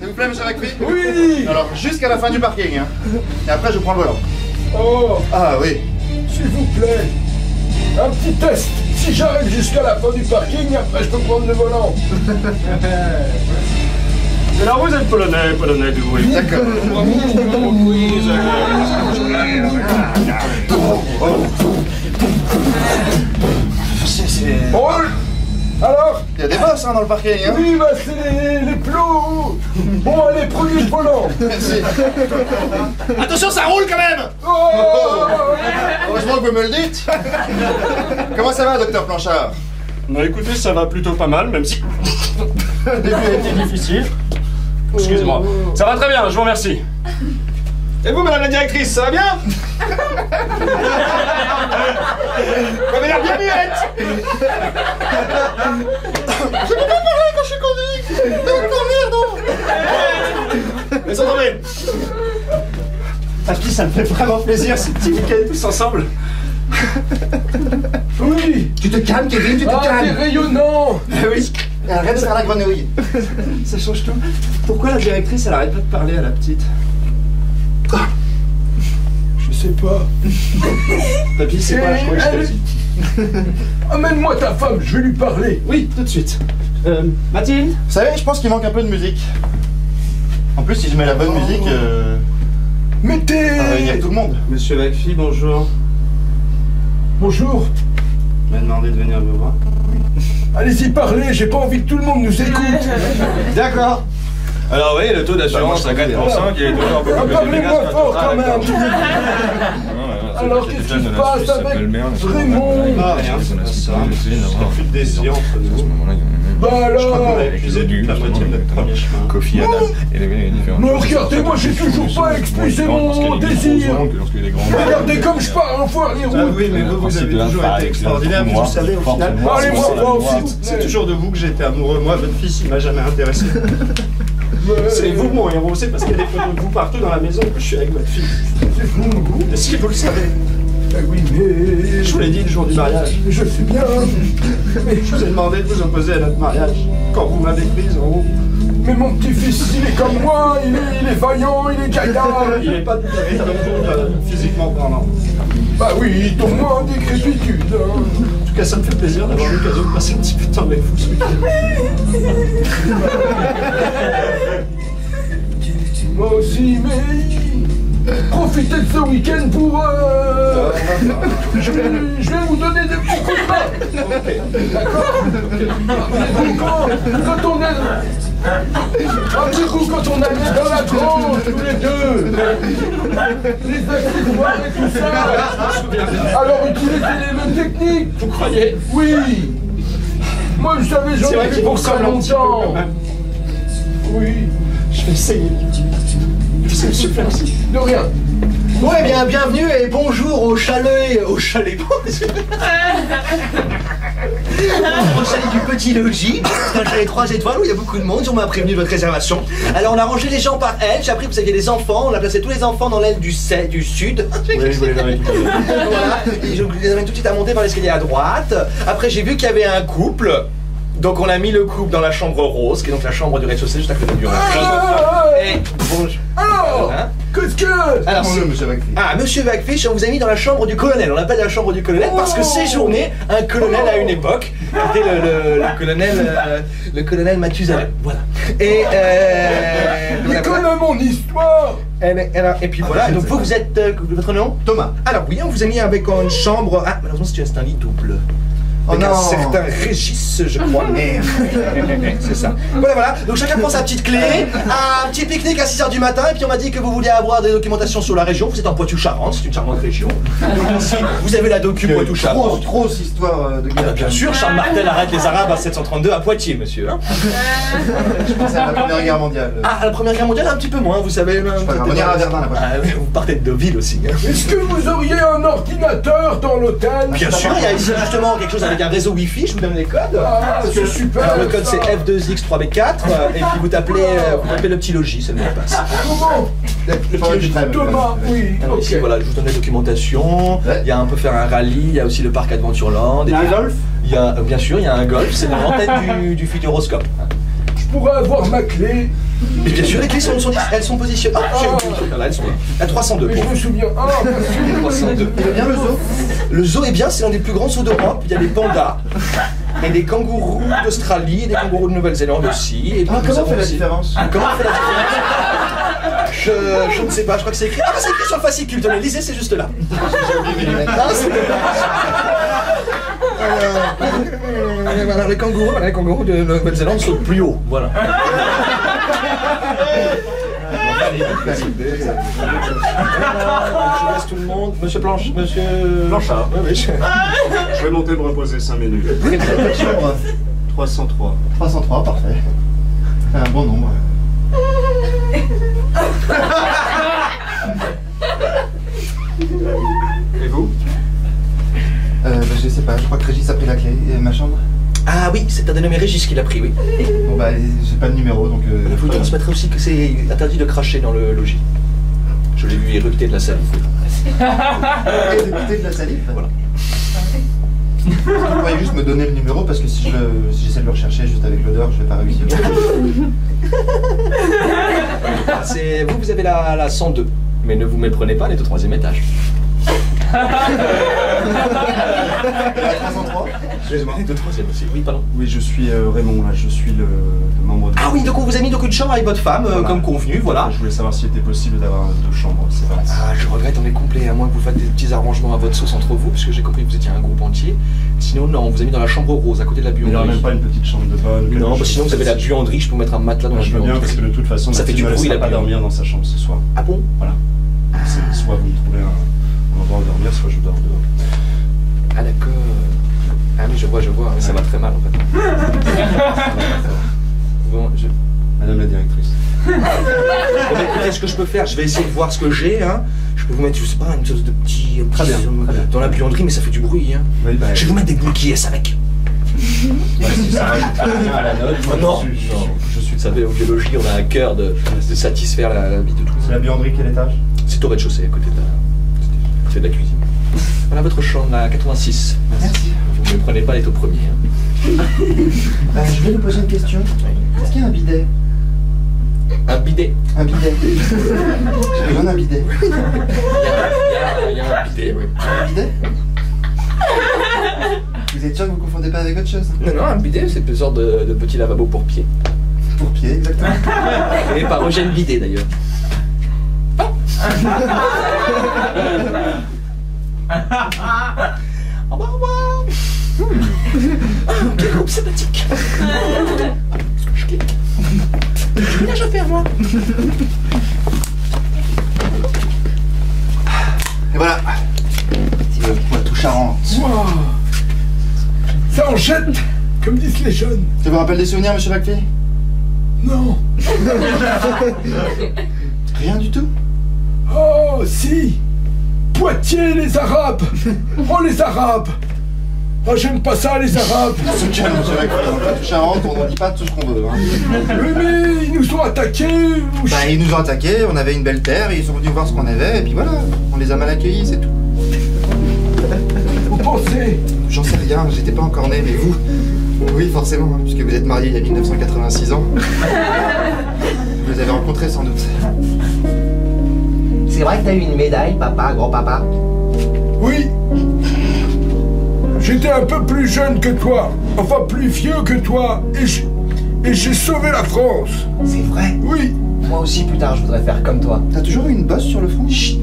Ça vous plaît, monsieur McPhee? Oui. Alors, jusqu'à la fin du parking, hein. Et après, je prends le volant. Oh, Ah oui. s'il vous plaît. Un petit test. Si j'arrive jusqu'à la fin du parking, après je peux prendre le volant. Alors vous êtes polonais d'où? D'accord. Bon, alors? Il y a des bosses hein, dans le parking, hein. Oui, bah c'est les plots. Bon, allez, prenez le volant. Merci. Attention, ça roule quand même. Oh. Heureusement que vous me le dites. Comment ça va, docteur Blanchard? Non, écoutez, ça va plutôt pas mal, même si le début a été difficile. Excusez-moi. Ça va très bien, je vous remercie. Et vous, madame la directrice, ça va bien? Vous avez l'air bien muette. Je peux pas parler quand je suis conduit. Non. Laissez tomber. Papy, ça me fait vraiment plaisir, ces petits week-ends tous ensemble. Oui. Tu te calmes, Kevin, tu te Ah, c'est calmes. rayonnant. Oui. Arrête de faire la grenouille. Ça change tout. Pourquoi la directrice, elle arrête pas de parler à la petite? Je sais pas. Papy, c'est quoi? Je crois que je t'ai dit. Amène-moi ta femme, je vais lui parler. Oui, tout de suite. Mathilde? Vous savez, je pense qu'il manque un peu de musique. En plus, si je mets la bonne musique, Mais t'es... Il y a tout le monde. Monsieur McPhee, bonjour. Bonjour. Il m'a demandé de venir me voir. Allez-y, parlez, j'ai pas envie que tout le monde nous écoute. D'accord. Alors oui, le taux d'assurance à 4%, qui est toujours beaucoup plus Parlez-moi fort quand même. Alors, qu'est-ce qui se passe avec Raymond? Ah, rien, c'est ça. Plus de désir entre nous. Bah Je crois alors... qu'on a épuisé toute la moitié de notre premier chemin. Kofi Annan. Et les différents. Mais regardez, moi j'ai toujours pas expulsé mon désir. Regardez comme je parle, enfoiré les Ah roues. oui, mais vous avez toujours été extraordinaire, mais vous savez, au final, Parlez-moi pas aussi. c'est toujours de vous que j'ai été amoureux. Moi, votre fils, il m'a jamais intéressé. C'est vous mon héros, c'est parce qu'il y a des photos de vous partout dans la maison que je suis avec votre fille. Est-ce que vous le savez? Ah oui, mais... Je vous l'ai dit le jour du mariage. Je sais bien. Je vous ai demandé de vous opposer à notre mariage quand vous m'avez prise en haut. Mais mon petit-fils, il est comme moi, il est vaillant, il est gaillard. Il n'est pas tout à fait comme vous, physiquement parlant. Bah oui, il tombe moins en décrépitude. En tout cas, ça me fait plaisir d'avoir l'occasion de passer un petit peu de temps avec vous ce week-end. Moi aussi, mais... Profitez de ce week-end pour... Je vais vous donner des petits coups de main. D'accord. Quand on est... Un petit coup quand on allait dans la tranche, tous les deux. Les accessoires et tout ça. Alors utilisez les mêmes techniques. Vous croyez? Oui. Moi, vous savez, j'en ai fait pour ça longtemps. Oui. Je vais essayer. Merci, monsieur Flaxy. De rien. Bon, eh bien, bienvenue et bonjour au chalet... Au chalet... Au chalet du Petit Logis. C'est un chalet 3 étoiles où il y a beaucoup de monde. On m'a prévenu de votre réservation. Alors, on a rangé les gens par aile. J'ai appris que vous aviez des enfants. On a placé tous les enfants dans l'aile du sud. Oui, je voulais les amène tout à l'heure. Voilà. Et je les amène tout de suite à monter par l'escalier à droite. Après, j'ai vu qu'il y avait un couple. Donc, on a mis le couple dans la chambre rose, qui est donc la chambre du rez-de-chaussée, juste à côté du rez. Et bonjour. Alors, Hein? qu'est-ce que... Alors, Monsieur McPhee. ah, monsieur McPhee, on vous a mis dans la chambre du colonel. On l'appelle la chambre du colonel parce que séjournait un colonel à une époque. C'était le colonel Mathusalem. Voilà. Et Il connaît mon histoire. et puis voilà. Donc vous êtes votre nom? Thomas. Alors oui, on vous a mis avec une chambre. Ah, malheureusement c'est un lit double. Oh Avec un non. certain Régis, je crois. Merde. C'est ça. Voilà, voilà. Donc chacun prend sa petite clé. Un petit pique-nique à 6h du matin. Et puis on m'a dit que vous vouliez avoir des documentations sur la région. Vous êtes en Poitou-Charentes, c'est une charmante région. Donc ici, vous avez la docu Poitou-Charentes. Trop cette histoire de Ah, guerre. bien sûr, Charles Martel arrête les Arabes à 732 à Poitiers, monsieur. Hein. Je pensais à la Première Guerre mondiale. Ah, à la Première Guerre mondiale, un petit peu moins, vous savez. On ira à Verdun la prochaine. Ah, oui, vous partez de Deauville aussi. Hein. Est-ce que vous auriez un ordinateur dans l'hôtel? Bien sûr, il y a ici justement quelque chose avec un réseau Wi-Fi, je vous donne les codes. Ah, c'est super. Alors, le code ça. c'est F2X3B4, et puis vous tapez le petit logis, c'est le mot de passe. Comment? Le petit logis. Thomas, oui. Alors Ok. ici, voilà, je vous donne la documentation. Ouais. Il y a un peu faire un rallye, il y a aussi le parc Adventureland. Il y a un golf? Il y a, bien sûr, il y a un golf, c'est dans l'antenne du Futuroscope. Je pourrais avoir ma clé. Et bien sûr, les clés elles sont positionnées. Ah, là, elles sont là. À 302. Mais je me souviens. Ah, merci. 302. Il va bien le zoo? Le zoo est bien, c'est l'un des plus grands zoos d'Europe. Il y a des pandas, et des kangourous d'Australie, et des kangourous de Nouvelle-Zélande aussi. Et puis, nous Comment avons fait la aussi- différence? Ah, comment on fait la différence? Je ne sais pas, je crois que c'est écrit. Ah, bah, c'est écrit sur le fascicule, tenez, lisez, c'est juste là. Ah, c'est- Alors, les kangourous de Nouvelle-Zélande sautent plus haut, voilà. Je laisse tout le monde. Monsieur Planche, monsieur... Blanchard. Oui, oui, Je vais monter me reposer 5 minutes. Quelle chambre? 303. 303, parfait. Un bon nombre. Et vous? Je sais pas, je crois que Régis a pris la clé. Et ma chambre? Ah oui, c'est un dénommé Régis qui l'a pris, oui. Bon bah, j'ai pas le numéro donc. Vous transmettrez aussi que c'est interdit de cracher dans le logis. Je l'ai vu éructer de la salive. Et d'écouter de la salive? Voilà. Vous pourriez juste me donner le numéro parce que si j'essaie de le rechercher juste avec l'odeur, je vais pas réussir. Vous avez la 102. Mais ne vous méprenez pas, elle est au 3e étage. La 303. Excusez-moi. De troisième aussi. Oui, pardon. Oui, je suis Raymond, là, je suis le membre de... Ah oui, donc on vous a mis donc une chambre avec votre femme, comme convenu, voilà. Je voulais savoir s'il était possible d'avoir 2 chambres séparées. Ah, je regrette, on est complet, à moins que vous fassiez des petits arrangements à votre sauce entre vous, parce que j'ai compris que vous étiez un groupe entier. Sinon, non, on vous a mis dans la chambre rose, à côté de la Il n'y buanderie. aura même pas une petite chambre de bonne. Non, bah sinon vous avez la buanderie, je peux mettre un matelas dans la Je veux bien, buanderie. parce que de toute façon, Ça fait du Maxime ne bruit, laissera la pas dormir dans sa chambre ce soir. Ah bon? Voilà. C'est soit vous me trouvez un endroit où dormir, soit je dors dehors. Ah d'accord. Ah oui, je vois, ça va très mal en fait. Bon, Madame la directrice. Bon, bah, écoutez, ce que je peux faire, je vais essayer de voir ce que j'ai, hein. Je peux vous mettre, je sais pas, une sorte de petit... Très bien. Dans la buanderie, mais ça fait du bruit, hein. Oui, bah, Je vais vous mettre des boules qui est avec. si ça rajoute rien à la note, moi, Non, je suis vous savez, en biologie, on a un cœur de satisfaire la vie de tous. C'est la buanderie, quel étage? C'est au rez-de-chaussée, à côté de la cuisine. Voilà votre chambre, la 86. Merci. Vous ne prenez pas les taux premiers. Hein. Je vais vous poser une question. Est-ce qu'il y a un bidet? Un bidet. Un bidet. J'ai besoin d'un bidet. Il y a un bidet, oui. Un bidet? Vous êtes sûr que vous ne confondez pas avec autre chose? Non, un bidet, c'est une sorte de petit lavabo pour pied. Pour pied, exactement. Et par Eugène Bidet d'ailleurs. Au revoir. Quel groupe sympathique. Je clique. Là, je fais à moi. Et voilà. Petit Poitou-Charentes. Wow. Ça en jette, comme disent les jeunes. Ça vous rappelle des souvenirs, monsieur McFly? Non. Rien du tout? Oh, si. Poitiers, les Arabes. Oh, les Arabes. Oh, j'aime pas ça, les Arabes. Se calme, monsieur McFly. Dans le Poitou-Charentes, on n'en dit pas tout ce qu'on veut. Hein. Oui, mais ils nous ont attaqués. Bah, ils nous ont attaqués, on avait une belle terre, ils sont venus voir ce qu'on avait, et puis voilà, on les a mal accueillis, c'est tout. Vous pensez? J'en sais rien, j'étais pas encore né, mais vous, oui, forcément, hein, puisque vous êtes marié il y a 1986 ans. Vous les avez rencontrés sans doute. C'est vrai que t'as eu une médaille, papa, grand-papa? Oui. J'étais un peu plus jeune que toi, enfin plus vieux que toi, et j'ai sauvé la France. C'est vrai? Oui. Moi aussi, plus tard, je voudrais faire comme toi. T'as toujours eu une bosse sur le front? Chut.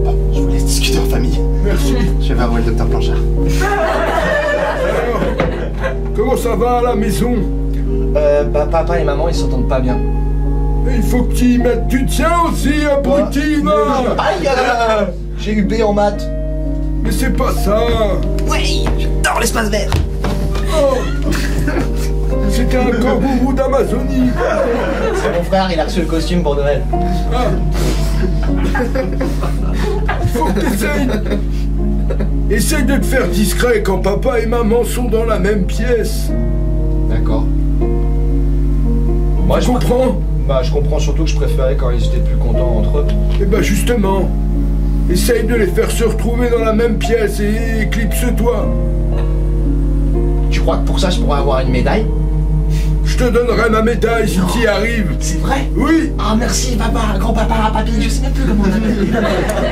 Bon, je vous laisse discuter en famille. Merci. Je vais voir le docteur Blanchard. Alors, comment ça va à la maison? Papa et maman, ils s'entendent pas bien. Il faut que tu y mettes du tien aussi, abruti, va. Aïe, j'ai eu B en maths. Mais c'est pas ça. Oui, j'adore l'espace vert. Oh. C'était un kangourou d'Amazonie. C'est mon frère, il a reçu le costume pour Noël. Ah. Faut que t'essayes. Essaye de te faire discret quand papa et maman sont dans la même pièce. D'accord. Moi, Tu comprends? Bah, je comprends surtout que je préférais quand ils étaient plus contents entre eux. Eh ben justement, essaye de les faire se retrouver dans la même pièce et éclipse-toi. Tu crois que pour ça, je pourrais avoir une médaille? Je te donnerai ma médaille si tu y arrives. C'est vrai? Oui. Ah, merci, papa, grand-papa, papy, je sais même plus comment on appelle.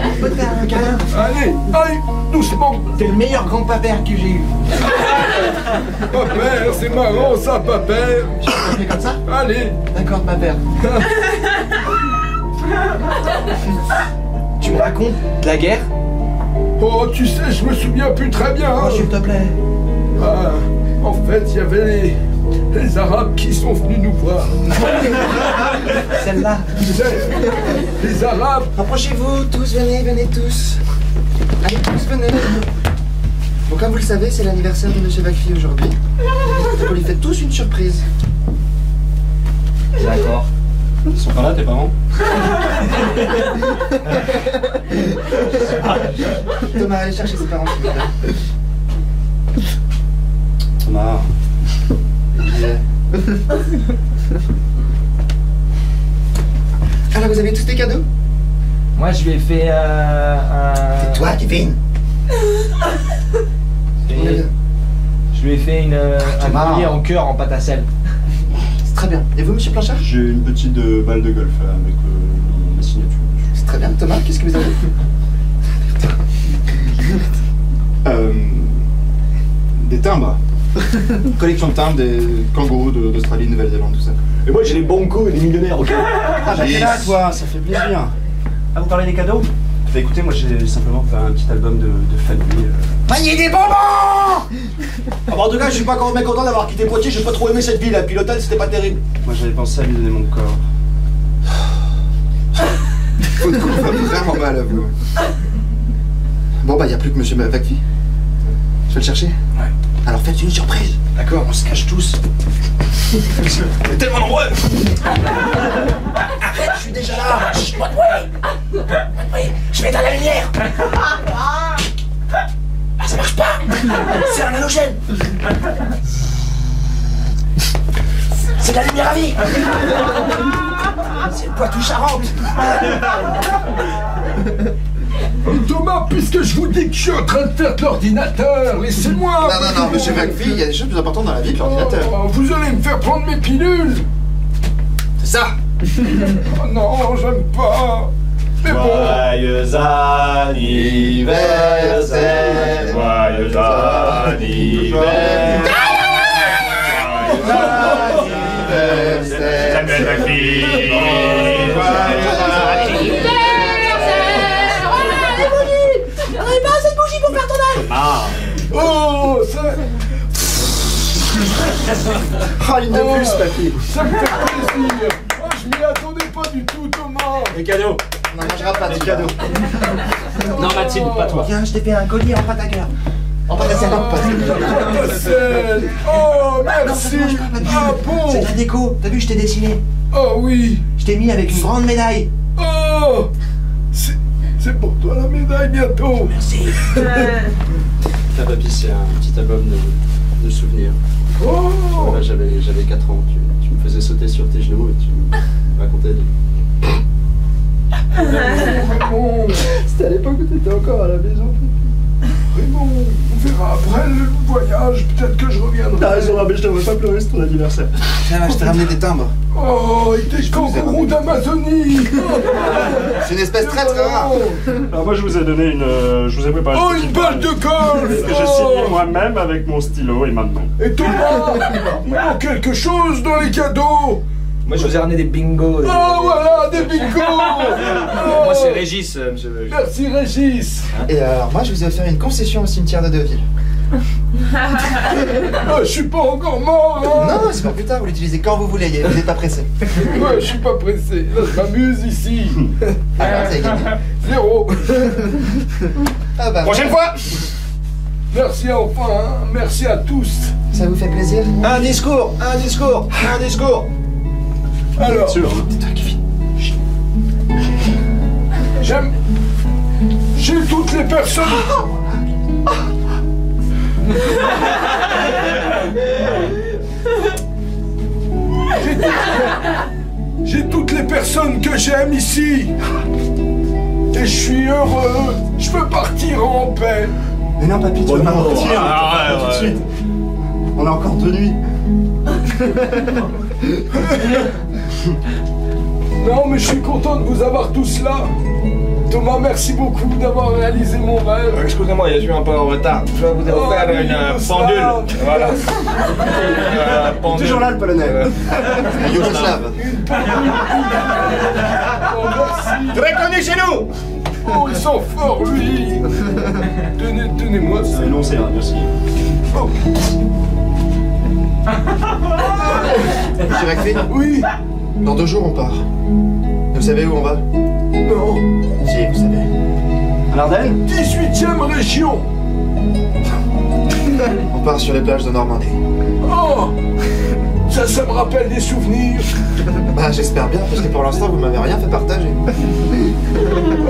On peut te faire un câlin? Allez, allez, doucement. T'es le meilleur grand-papa que j'ai eu. Papère, c'est marrant ça, papère. Je peux t'appeler comme ça? Allez. D'accord, papère. Tu me racontes de la guerre? Oh, tu sais, je me souviens plus très bien. Oh, s'il te plaît. Ah, en fait, il y avait les Arabes qui sont venus nous voir. Celle-là. Tu sais, les Arabes. Approchez-vous tous, venez tous. Allez, tous, venez. Bon, comme vous le savez, c'est l'anniversaire de Monsieur McFly aujourd'hui. Donc, on lui fait tous une surprise. D'accord. Ils sont pas là, tes parents? Thomas, allez chercher ses parents, s'il vous plaît. Thomas. Alors, vous avez tous des cadeaux? Moi, je lui ai fait un... C'est toi, Kevin. Je lui ai fait un collier en cœur en pâte à sel. C'est très bien. Et vous, Monsieur Blanchard? J'ai une petite balle de golf avec mes signatures. C'est Très bien, Thomas, qu'est-ce que vous avez? Des timbres. Collection de timbres des kangourous d'Australie, de Nouvelle-Zélande, tout ça. Et moi j'ai les bancos et les millionnaires, ok? Ah, bah t'es là, toi, ça fait plaisir. Ah, vous parlez des cadeaux? Bah écoutez, moi j'ai simplement fait un petit album de famille. Panier des bonbons! Ah bah en tout cas, je suis pas quand même content d'avoir quitté Poitiers, j'ai pas trop aimé cette ville, et puis l'hôtel c'était pas terrible. Moi j'avais pensé à lui donner mon corps. Votre coup va vraiment mal à vous. Bon bah y a plus que Monsieur McPhee. Je vais le chercher. Ouais. Alors faites une surprise. D'accord, on se cache tous. On est tellement nombreux. Arrête, je suis déjà là! Chut, pas de bruit! Oui, je vais dans la lumière! Ah, ça marche pas! C'est un halogène! C'est de la lumière à vie! C'est le Poitou-Charentes! Thomas, puisque je vous dis que je suis en train de faire de l'ordinateur, laissez-moi. Non, Monsieur McPhee, il y a des choses plus importantes dans la vie que l'ordinateur. Oh, vous allez me faire prendre mes pilules. C'est ça. Oh non, j'aime pas. Mais bon. Joyeux anniversaire, joyeux anniversaire. Samuel McPhee. Ah. Oh, ça... Ah, une de plus, papy. Ça me fait plaisir. Oh, je m'y attendais pas du tout, Thomas. Les cadeaux. On n'en mangera pas des cadeaux. Non, Mathilde, pas toi. Tiens, je t'ai fait un collier en pâte à cœur. En pâte à sel. Oh, merci. Ah bon. C'est de la déco. T'as vu, je t'ai dessiné. Oh oui. Je t'ai mis avec une grande médaille. Oh. C'est pour toi la médaille bientôt. Merci. Ah, papy, c'est un petit album de souvenirs. Oh. Voilà, j'avais 4 ans. Tu me faisais sauter sur tes genoux et tu me racontais des... Raymond. C'était à l'époque où t'étais encore à la maison. Raymond, on verra après le voyage, peut-être que je reviendrai. T'as raison, mais je t'aimerais pas pleurer, c'est ton anniversaire. Tiens, je t'ai ramené des timbres. Oh, et des kangourous d'Amazonie. C'est une espèce très très rare. Alors moi je vous ai donné une... je vous ai préparé Oh, une balle de golf. que j'ai signé moi-même avec mon stylo et maintenant. Et Thomas, il manque quelque chose dans les cadeaux. Moi je vous ai ramené des bingos. Oh voilà, des bingos. Moi c'est Régis, monsieur. Merci Régis. Et alors, moi, je vous ai offert une concession au cimetière de Deauville. Je suis pas encore mort, hein. Non, c'est pas plus tard, vous l'utilisez quand vous voulez, vous n'êtes pas pressé. Ouais, je suis pas pressé. Là, je m'amuse ici. Alors, vous avez gagné. 0. Ah bah, Prochaine fois. Merci enfin, hein. Merci à tous. ça vous fait plaisir? Un discours. Alors, Sûr, hein. j'aime... Chez toutes les personnes... J'ai toutes les personnes que j'aime ici. Et je suis heureux. Je peux partir en paix. Mais non, papy, tu vas pas partir. Tout de suite. On a encore 2 nuits. Non, mais je suis content de vous avoir tous là. Thomas, merci beaucoup d'avoir réalisé mon rêve. Excusez-moi, je suis un peu en retard. Je vais vous offrir une pendule. Voilà. Toujours là le polonais. Yougoslave. Oh, merci. Très connu chez nous. Oh, il sent fort, lui. Tenez-moi ça. Non, c'est là, merci. Oh. Monsieur McPhee, Oui. dans 2 jours, on part. Vous savez où on va? Non. Si, vous savez. À l'Ardenne? 18e région. On part sur les plages de Normandie. Oh. Ça me rappelle des souvenirs. Bah, j'espère bien, parce que pour l'instant, vous m'avez rien fait partager.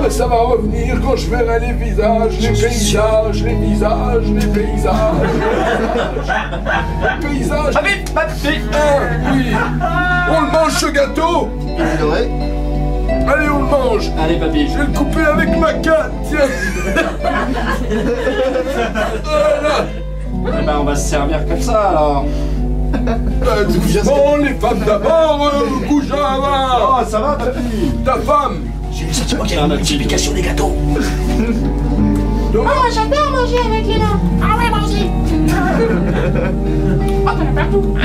Ça va revenir quand je verrai les visages, les paysages, les visages, les paysages. Les paysages. Oui. On le mange ce gâteau. Il est doré? Allez, on le mange. Allez, papy. Je vais le couper avec ma canne, tiens. Voilà. Eh ben, on va se servir comme ça, alors. Doucement, les femmes d'abord, Goujava. Oh, ça va, papy? Ta femme, J'ai le sentiment qu'il y a une multiplication des gâteaux. Oh, j'adore manger avec les mains. Ah ouais, moi aussi. Oh, t'en as partout.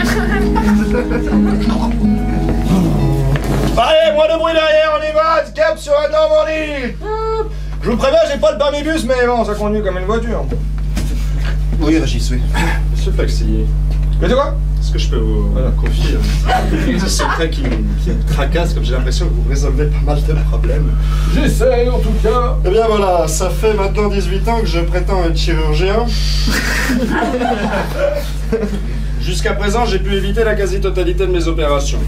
Allez, moins de bruit derrière, on y va, cap sur la Normandie. Je vous préviens, j'ai pas le permis bus, mais bon, ça conduit comme une voiture. Oui, Régis, oui. Monsieur Faxi, Mais tu quoi? est-ce que je peux vous confier un secret qui me tracasse, comme j'ai l'impression que vous résolvez pas mal de problèmes? J'essaye en tout cas. Eh bien voilà, ça fait maintenant 18 ans que je prétends être chirurgien. Jusqu'à présent, j'ai pu éviter la quasi-totalité de mes opérations.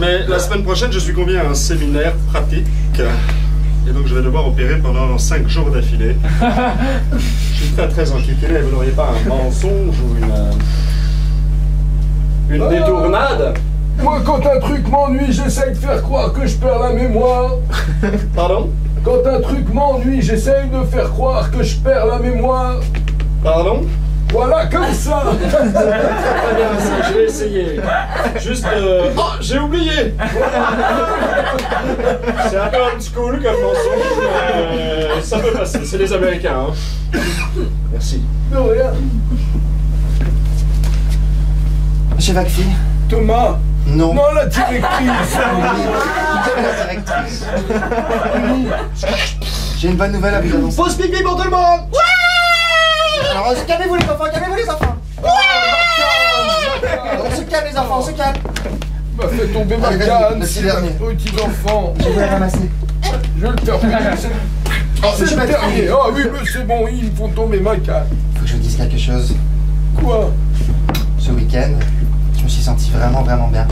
Mais la semaine prochaine, je suis convié à un séminaire pratique. Et donc je vais devoir opérer pendant 5 jours d'affilée. Je suis très inquiété, vous n'auriez pas un mensonge ou une détournade? Moi, quand un truc m'ennuie, j'essaye de faire croire que je perds la mémoire. Pardon? Quand un truc m'ennuie, j'essaye de faire croire que je perds la mémoire. Pardon? Voilà, comme ça. Très bien, ça, je vais essayer. Juste, oh, j'ai oublié. C'est un peu old school comme mensonge, mais ça peut passer. C'est les Américains, hein. Merci. De rien. Monsieur Vacfi? Thomas? Non. Non, la directrice. La directrice. J'ai une bonne nouvelle à vous annoncer. Pause pipi pour tout le monde. Alors, calmez-vous les enfants, calmez-vous les enfants. On se calme les enfants, on se calme. M'a fait tomber ma Allez, vas-y, canne, le c'est petit dernier. petit enfant. Je vais la ramasser. Je vais le terminer. Oh, C'est je le vais dernier. Ah oui, mais c'est bon, ils me font tomber ma canne. Faut que je vous dise quelque chose. Quoi? Ce week-end, je me suis senti vraiment bien.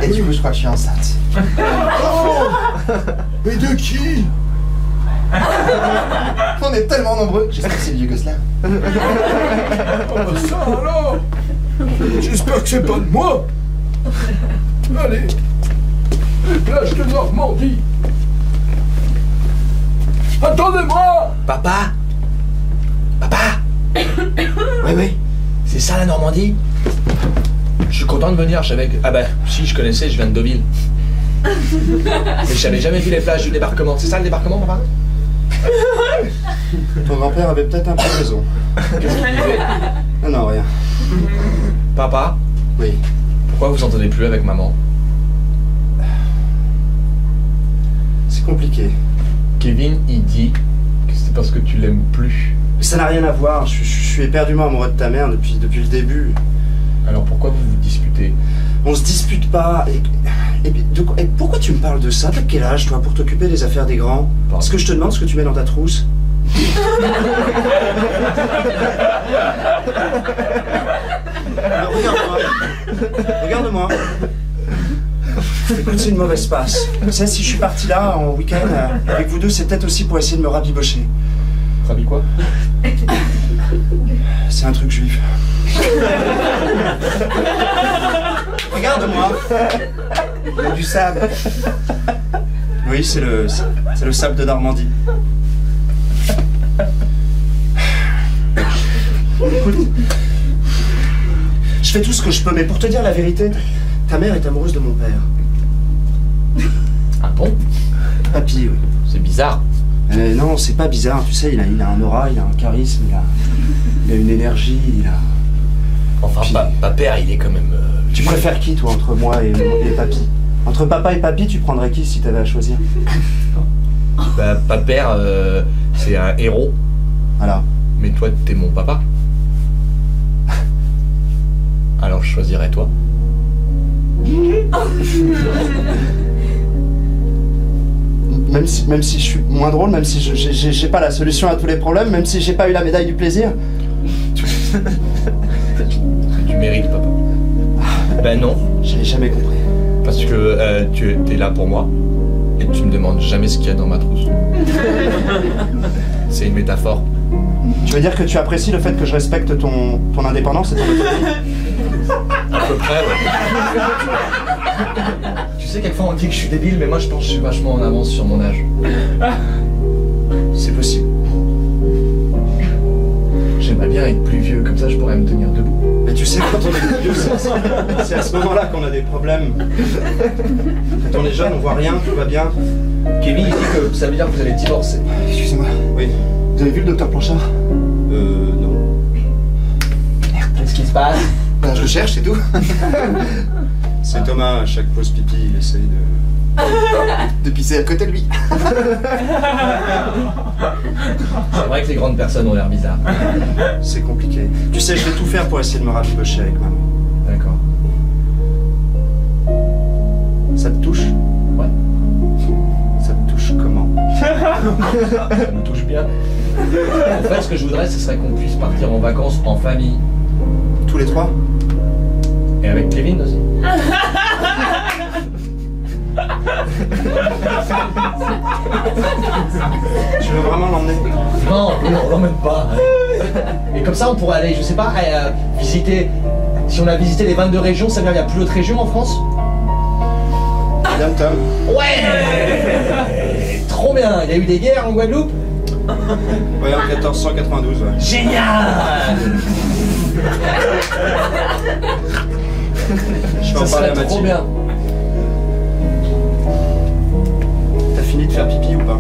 Et du coup, je crois que je suis enceinte. Oh! Mais de qui? On est tellement nombreux. J'espère que c'est le Yougoslave. Oh bah ça alors. J'espère que c'est pas de moi. Allez, les plages de Normandie. Attendez-moi. Papa? Papa? Oui, c'est ça la Normandie? Je suis content de venir, je savais que... Ah bah, si, je connaissais, je viens de Deauville. Mais j'avais jamais vu les plages du débarquement. C'est ça le débarquement, papa? Ton grand-père avait peut-être un peu raison. Qu'est-ce qu'il disait? Non, rien. Papa? Oui. Pourquoi vous entendez plus avec maman? C'est compliqué. Kevin, il dit que c'est parce que tu l'aimes plus. Ça n'a rien à voir. Je suis éperdument amoureux de ta mère depuis le début. Alors pourquoi vous vous disputez? On se dispute pas. Et pourquoi tu me parles de ça? T'as quel âge, toi, pour t'occuper des affaires des grands? Est-ce que je te demande ce que tu mets dans ta trousse? Alors, regarde-moi. Regarde-moi. Écoute, c'est une mauvaise passe. Tu sais, si je suis parti là, en week-end, avec vous deux, c'est peut-être aussi pour essayer de me rabibocher. Rabi quoi? C'est un truc juif. Regarde-moi. Il y a du sable. Oui, c'est le sable de Normandie. Écoute, je fais tout ce que je peux, mais pour te dire la vérité, ta mère est amoureuse de mon père. Ah bon? Papy, oui. C'est bizarre. Non, c'est pas bizarre, tu sais, il a un aura, il a un charisme, il a une énergie, il a... Enfin, Puis- père, il est quand même... Tu préfères qui, toi, entre moi et papy? Entre papa et papy, tu prendrais qui si t'avais à choisir? Bah, père, c'est un héros. Voilà. Mais toi, t'es mon papa. Alors je choisirais toi. Même si je suis moins drôle, même si j'ai pas la solution à tous les problèmes, même si j'ai pas eu la médaille du plaisir. Tu mérites, papa. Ben non. J'ai jamais compris. Parce que tu es là pour moi et tu me demandes jamais ce qu'il y a dans ma trousse. C'est une métaphore. Tu veux dire que tu apprécies le fait que je respecte ton indépendance et ton autonomie? À peu près, ouais. Tu sais, quelquefois on dit que je suis débile, mais moi je pense que je suis vachement en avance sur mon âge. C'est possible. J'aimerais bien être plus vieux, comme ça je pourrais me tenir debout. Mais tu sais, quand on est vieux, c'est à ce moment-là qu'on a des problèmes. Quand on est jeune, on voit rien, tout va bien. Kevin, il dit que ça veut dire que vous allez divorcer. Excusez-moi. Oui. Vous avez vu le docteur Planchard? Non. Merde. Qu'est-ce qui se passe? Ben, je le cherche, c'est tout. C'est Thomas, à chaque pause pipi, il essaye de pisser à côté de lui. C'est vrai que les grandes personnes ont l'air bizarres. C'est compliqué. Tu sais, je vais tout faire pour essayer de me rabibocher avec maman. D'accord. Ça te touche? Ouais. Ça te touche comment? Ça me touche bien. En fait, ce que je voudrais, ce serait qu'on puisse partir en vacances en famille. Tous les trois? Et avec Kevin aussi. Tu veux vraiment l'emmener? Non, on l'emmène pas. Et comme ça, on pourrait aller, je sais pas, visiter. Si on a visité les 22 régions, ça veut dire qu'il n'y a plus d'autres régions en France? Bien, Tom. Ouais. Trop bien. Il y a eu des guerres en Guadeloupe? Ouais, en 1492, ouais. Génial. Je vais en Ça parler à serait trop Mathilde. bien. T'as fini de faire pipi ou pas?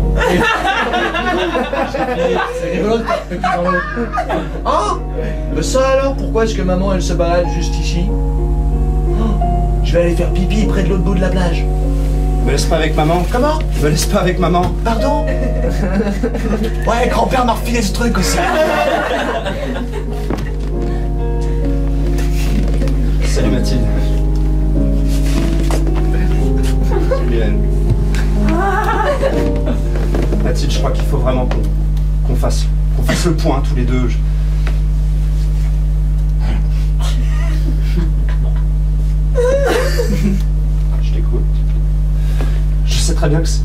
C'est rigolo de faire pipi dans l'eau. Ah, mais ça alors, pourquoi est-ce que maman elle se balade juste ici? Oh, je vais aller faire pipi près de l'autre bout de la plage. Me laisse pas avec maman. Comment? Me laisse pas avec maman. Pardon? Ouais, grand-père m'a refilé ce truc aussi. Salut Mathilde. Salut Mathilde, je crois qu'il faut vraiment qu'on fasse le point tous les deux. Je t'écoute. Je sais très bien que c'est...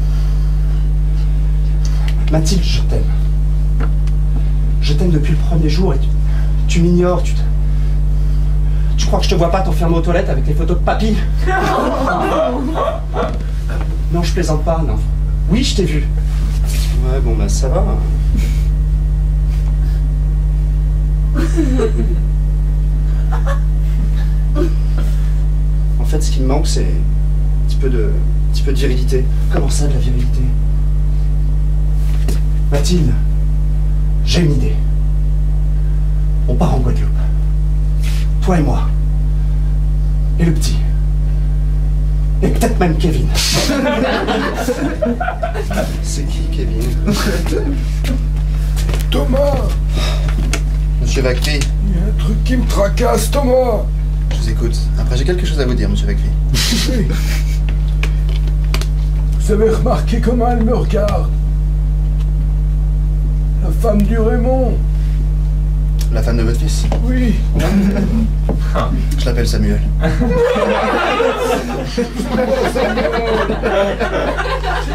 Mathilde, je t'aime. Je t'aime depuis le premier jour et tu m'ignores, Tu crois que je te vois pas t'enfermer aux toilettes avec les photos de papy? Non, je plaisante pas, non. Oui, je t'ai vu. Ouais, bon, bah ça va. En fait, ce qui me manque, c'est un petit peu de virilité. Comment ça, de la virilité? Mathilde, j'ai une idée. On part en Guadeloupe. Toi et moi. Et le petit. Et peut-être même Kevin. C'est qui, Kevin? Thomas, Monsieur Vacqui, il y a un truc qui me tracasse, Thomas. je vous écoute. Après, j'ai quelque chose à vous dire, monsieur Vacqui. Oui. Vous avez remarqué comment elle me regarde? La femme du Raymond. La femme de votre fils? Oui. Je l'appelle Samuel.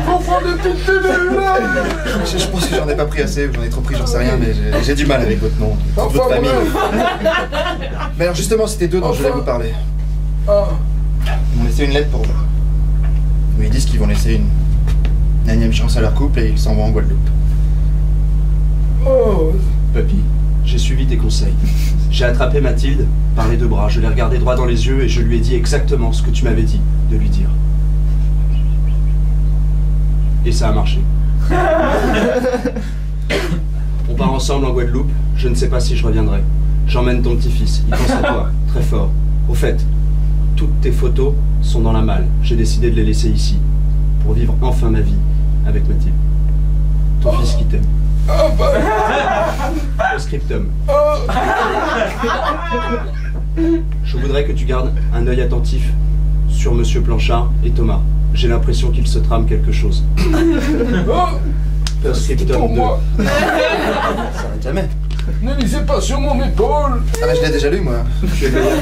Enfant de petite télé, là. Je pense que j'en ai pas pris assez, ou j'en ai trop pris, j'en sais rien, mais j'ai du mal avec votre nom, Enfin, votre famille. bref. Mais alors justement, c'était deux dont je voulais vous parler. Ah, Ils m'ont laissé une lettre pour vous. Où ils disent qu'ils vont laisser une énième chance à leur couple et ils s'en vont en Guadeloupe. oh, Papy, j'ai suivi tes conseils. J'ai attrapé Mathilde par les deux bras, je l'ai regardée droit dans les yeux et je lui ai dit exactement ce que tu m'avais dit de lui dire. Et ça a marché. On part ensemble en Guadeloupe, je ne sais pas si je reviendrai. J'emmène ton petit-fils, il pense à toi, très fort. Au fait, toutes tes photos sont dans la malle. J'ai décidé de les laisser ici, pour vivre enfin ma vie avec Mathilde. Ton fils qui t'aime. ah bah, Post-scriptum. ah, Je voudrais que tu gardes un œil attentif sur Monsieur Planchard et Thomas. J'ai l'impression qu'il se trame quelque chose. ah, c'est Post-scriptum pour 2. moi. Ça arrête jamais. Ne lisez pas sur mon épaule. Ah bah je l'ai déjà lu, moi. Tu es le meilleur.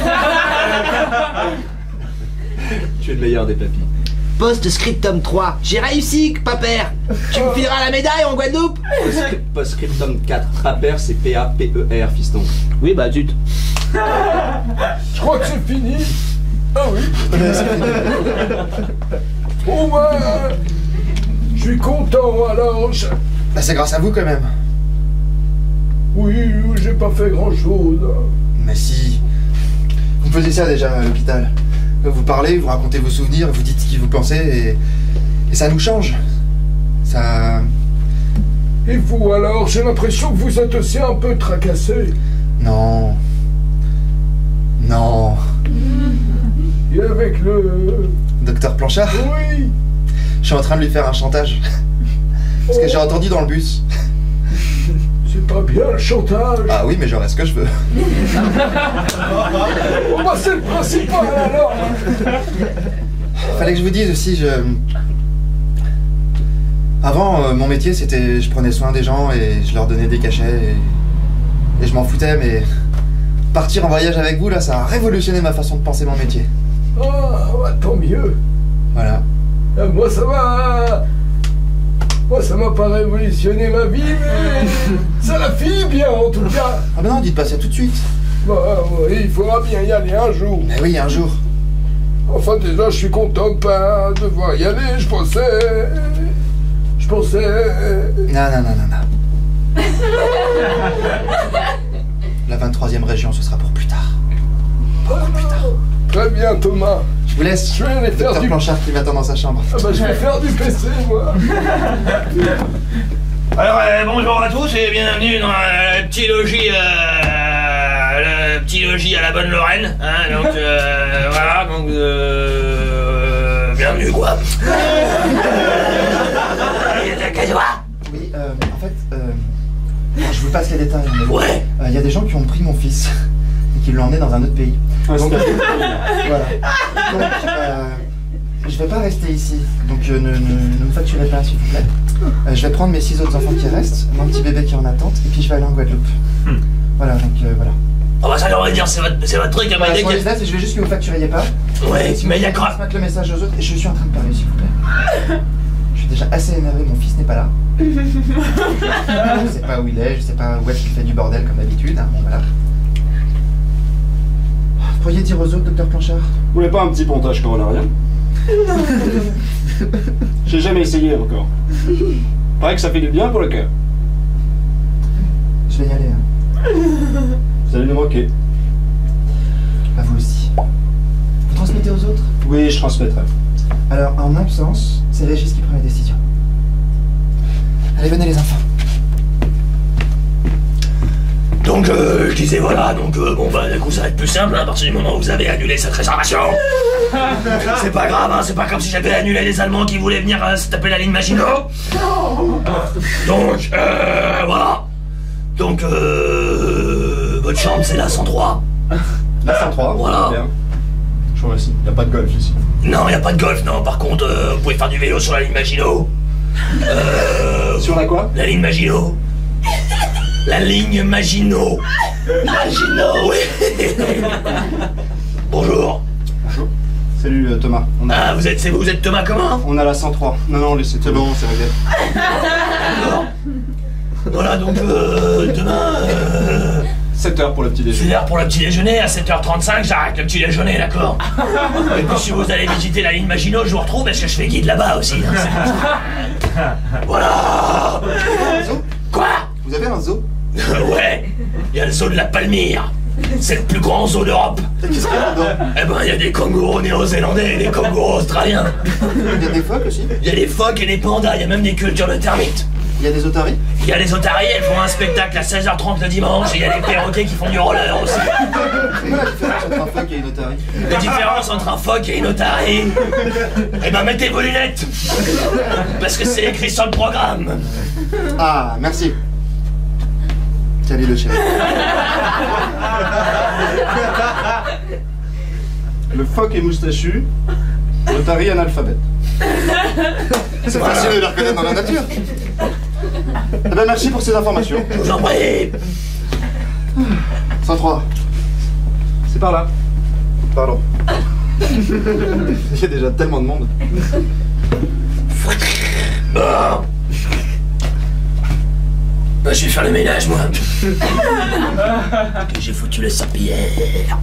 Tu es le meilleur des papis. Post-scriptum 3. J'ai réussi, papère. Tu me fileras la médaille en Guadeloupe? Post-scriptum 4. Paper, c'est P-A-P-E-R, fiston. Oui, bah zut. Je crois que c'est fini. Ah oui. Bon, bah, je suis content, alors. Bah c'est grâce à vous quand même. Oui, j'ai pas fait grand-chose. Mais si. Vous faisiez ça déjà à l'hôpital. Vous parlez, vous racontez vos souvenirs, vous dites ce que vous pensez et ça nous change. Ça... Et vous alors, j'ai l'impression que vous êtes aussi un peu tracassé. Non. Non. Et avec le... Docteur Planchard? Oui. Je suis en train de lui faire un chantage. Parce que j'ai entendu dans le bus. C'est pas bien le chantage. Ah oui, mais j'aurai ce que je veux. Oh bah c'est le principal alors. Fallait que je vous dise aussi, Avant, mon métier, c'était... Je prenais soin des gens et je leur donnais des cachets et je m'en foutais, mais... Partir en voyage avec vous, là, ça a révolutionné ma façon de penser mon métier. Ah, bah, tant mieux. Voilà. Moi, ça va... Moi, ça m'a pas révolutionné ma vie, mais... ça la file bien, en tout cas. Ah bah non, dites pas ça tout de suite. Bah oui, il faudra bien y aller un jour. Mais oui, un jour. Enfin, déjà, je suis content de pas devoir y aller. Je pensais... Non. La 23e région, ce sera pour plus tard. Beaucoup plus tard. Très bien, Thomas. Je vous laisse. Je vais aller faire Docteur Planchard qui m'attend dans sa chambre. Ah bah, je vais faire du PC, moi. Alors, bonjour à tous et bienvenue dans le petit logis à la bonne Lorraine. Hein, donc, voilà, donc, bienvenue, quoi. Oui, en fait, je vous passe les détails. Ouais. Il y a des gens qui ont pris mon fils et qui l'ont emmené dans un autre pays. Donc, voilà. Donc, je vais pas rester ici. Donc, ne me facturez pas, s'il vous plaît. Je vais prendre mes 6 autres enfants qui restent, mon petit bébé qui est en attente, et puis je vais aller en Guadeloupe. Voilà, donc voilà. Oh bah ça, on va dire, c'est votre truc à Voilà, m'aider. je vais juste que vous facturiez pas. Ouais, mais il y a quoi? Mettre le message aux autres, et je suis en train de parler, s'il vous plaît. Je suis déjà assez énervé, mon fils n'est pas là. Je sais pas où il est, je sais pas où est-ce qu'il fait du bordel comme d'habitude. Hein, bon, voilà. Vous pourriez dire aux autres, docteur Planchard? Vous voulez pas un petit pontage coronarien? J'ai jamais essayé encore. Paraît que ça fait du bien pour le cœur. Je vais y aller. Hein. Vous allez nous moquer. À vous aussi. Vous transmettez aux autres? Oui, je transmettrai. Alors, en absence, c'est Régis qui prend la décision. Allez, venez les enfants. Donc, je disais voilà, donc bon bah du coup ça va être plus simple, hein, à partir du moment où vous avez annulé cette réservation. C'est pas grave, hein, c'est pas comme si j'avais annulé les Allemands qui voulaient venir se taper la ligne Maginot. Donc, voilà. Donc, votre chambre c'est la 103. La 103? Voilà. Bien. Je vous remercie. Y a pas de golf ici. Non, y a pas de golf, non. Par contre, vous pouvez faire du vélo sur la ligne Maginot. Sur la quoi? La ligne Maginot. La ligne Maginot. Maginot, oui. Bonjour. Bonjour. Salut Thomas. Ah, vous êtes Thomas comment? On a la 103. Non, laissez. C'est bon, c'est réglé. D'accord. Voilà, donc demain... 7h pour le petit déjeuner. C'est l'heure pour le petit déjeuner, à 7h35, j'arrête le petit déjeuner, d'accord? Et puis si vous allez visiter la ligne Maginot, je vous retrouve parce que je fais guide là-bas aussi. Hein, voilà. Quoi? Vous avez un zoo? Ouais, il y a le zoo de la Palmyre. C'est le plus grand zoo d'Europe. Qu'est-ce qu'il y a dedans? Eh ben, il y a des kangourous néo-zélandais et des kangourous australiens. Il y a des phoques aussi? Il y a des phoques et des pandas, il y a même des cultures de termites. Il y a des otaries? Il y a les otaries, elles font un spectacle à 16h30 le dimanche, et il y a les perroquets qui font du roller aussi. C'est quoi la différence entre un phoque et une otarie? La différence entre un phoque et une otarie? Eh ben, mettez vos lunettes. Parce que c'est écrit sur le programme. Ah, merci. Salut le chéri. Le phoque est moustachu, l'otarie analphabète. C'est facile de le reconnaître dans la nature. Eh ben merci pour ces informations. Je vous en prie. 103. C'est par là. Pardon. Il y a déjà tellement de monde. Bon. Bah, je vais faire le ménage, moi. J'ai foutu les serpillères.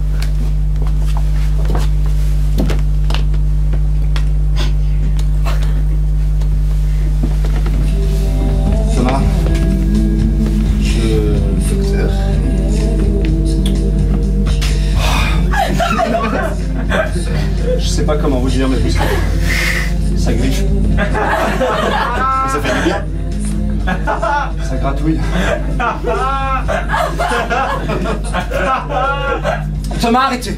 Thomas. Docteur. pas comment vous dire, mais ça griffe. Ça fait du bien. Ça gratouille. Thomas, arrêtez.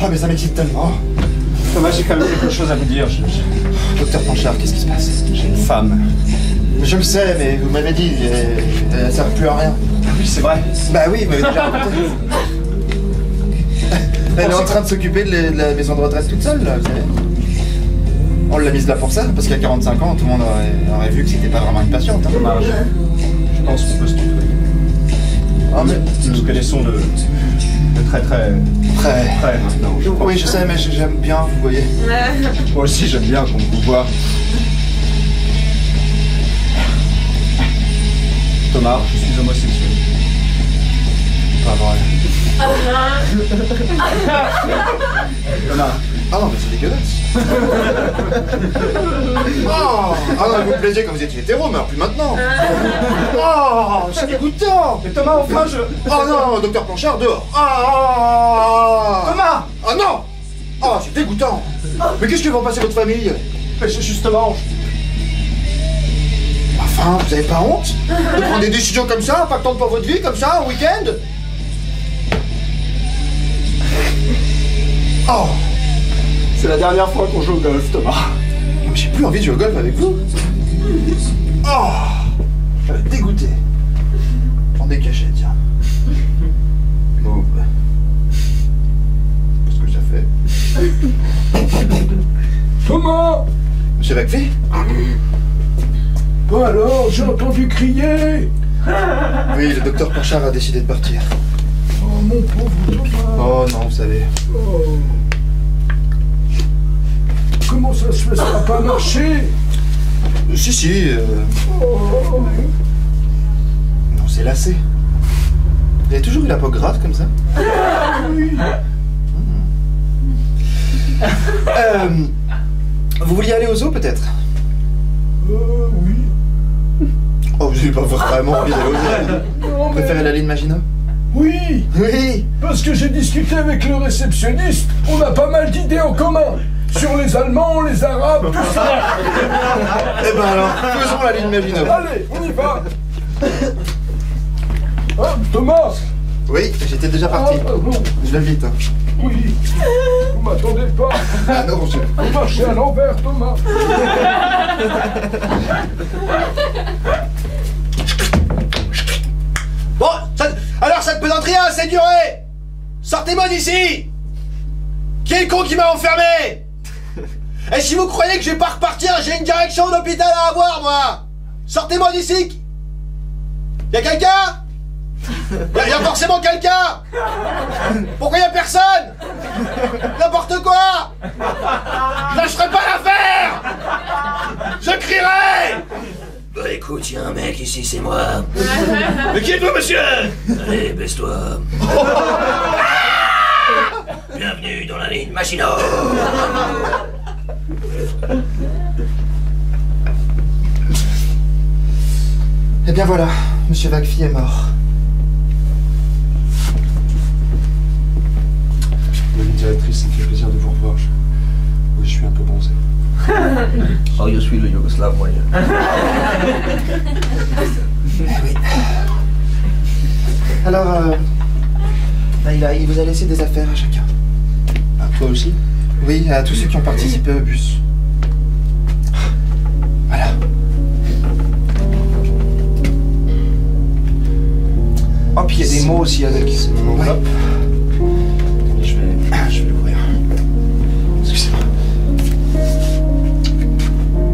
Oh, mais ça m'excite tellement. Thomas, j'ai quand même quelque chose à vous dire. Docteur Panchard, qu'est-ce qui se passe? J'ai une femme. Je le sais, mais vous m'avez dit, elle sert plus à rien. Oui, c'est vrai. Bah oui, vous m'avez déjà raconté. Elle est en train de s'occuper de la maison de retraite toute seule, là, vous savez. On l'a mise là pour ça, parce qu'à 45 ans, tout le monde aurait vu que c'était pas vraiment une patiente. Hein. Dommage. Je pense qu'on peut se tutoyer. Ah, mais... Nous nous connaissons de très maintenant. Je crois. Oui, je sais, mais j'aime bien, vous voyez. Moi aussi, j'aime bien qu'on vous voit. Thomas, je suis homosexuel. Pas vrai. Thomas. Ah non, mais c'est dégueulasse. Oh, ah non, vous me plaisiez quand vous étiez hétéro, mais alors plus maintenant. Oh, c'est dégoûtant. Mais Thomas, enfin, je... Oh non, docteur Planchard, dehors. Ah, Thomas. Ah non. Oh, c'est dégoûtant. Mais qu'est-ce que va en passer votre famille? Mais justement... Enfin, vous avez pas honte de prendre des décisions comme ça, impactantes pour votre vie, comme ça, un week-end? Oh. C'est la dernière fois qu'on joue au golf, Thomas. J'ai plus envie de jouer au golf avec vous. Oh, je vais être dégoûté. Prends des cachets, tiens. Bon, qu'est-ce que ça fait? Thomas! Monsieur Vacfi? Bon alors, j'ai entendu crier. Oui, le docteur Panchard a décidé de partir. Oh mon pauvre Thomas. Oh non, vous savez. Oh. Comment ça se fait? Ça n'a pas marché? Si. Oh. Non, c'est lassé. Vous avez toujours eu la peau gratte comme ça? Oui. Vous vouliez aller au zoo peut-être? Oui. Oh, vous n'avez pas vraiment envie d'aller au zoo? Non, Vous préférez la ligne Maginot? Oui. Oui. Parce que j'ai discuté avec le réceptionniste. On a pas mal d'idées en commun. Sur les Allemands, les Arabes, tout ça. Eh ben alors, faisons la ligne Maginot. Allez, on y va. Ah, Thomas. Oui, j'étais déjà parti. Ah, bon. Je vais vite. Hein. Oui. Vous m'attendez pas. Ah non, je... Vous marchez à l'envers, Thomas. Bon, alors cette pesanterie a assez duré. Sortez-moi d'ici. Qui est le con qui m'a enfermé? Et si vous croyez que je vais pas repartir, j'ai une direction d'hôpital à avoir, moi. Sortez-moi d'ici. Y'a quelqu'un? Y'a forcément quelqu'un. Pourquoi y'a personne? N'importe quoi. Je lâcherai pas l'affaire. Je crierai. Bah écoute, y'a un mec ici, c'est moi. Mais qui êtes-vous, monsieur? Allez, baisse-toi. Bienvenue dans la ligne Maginot. Eh bien voilà, Monsieur Vacfi est mort. Madame la directrice, ça me fait plaisir de vous revoir. Oui, je suis un peu bronzé. Oh, je suis le Yougoslave moyen. Oui. Alors, il vous a laissé des affaires à chacun. À toi aussi? Oui, à tous ceux qui ont participé au bus. Voilà. Oh, puis il y a des mots aussi avec. C'est mon enveloppe. Je vais l'ouvrir. Excusez-moi.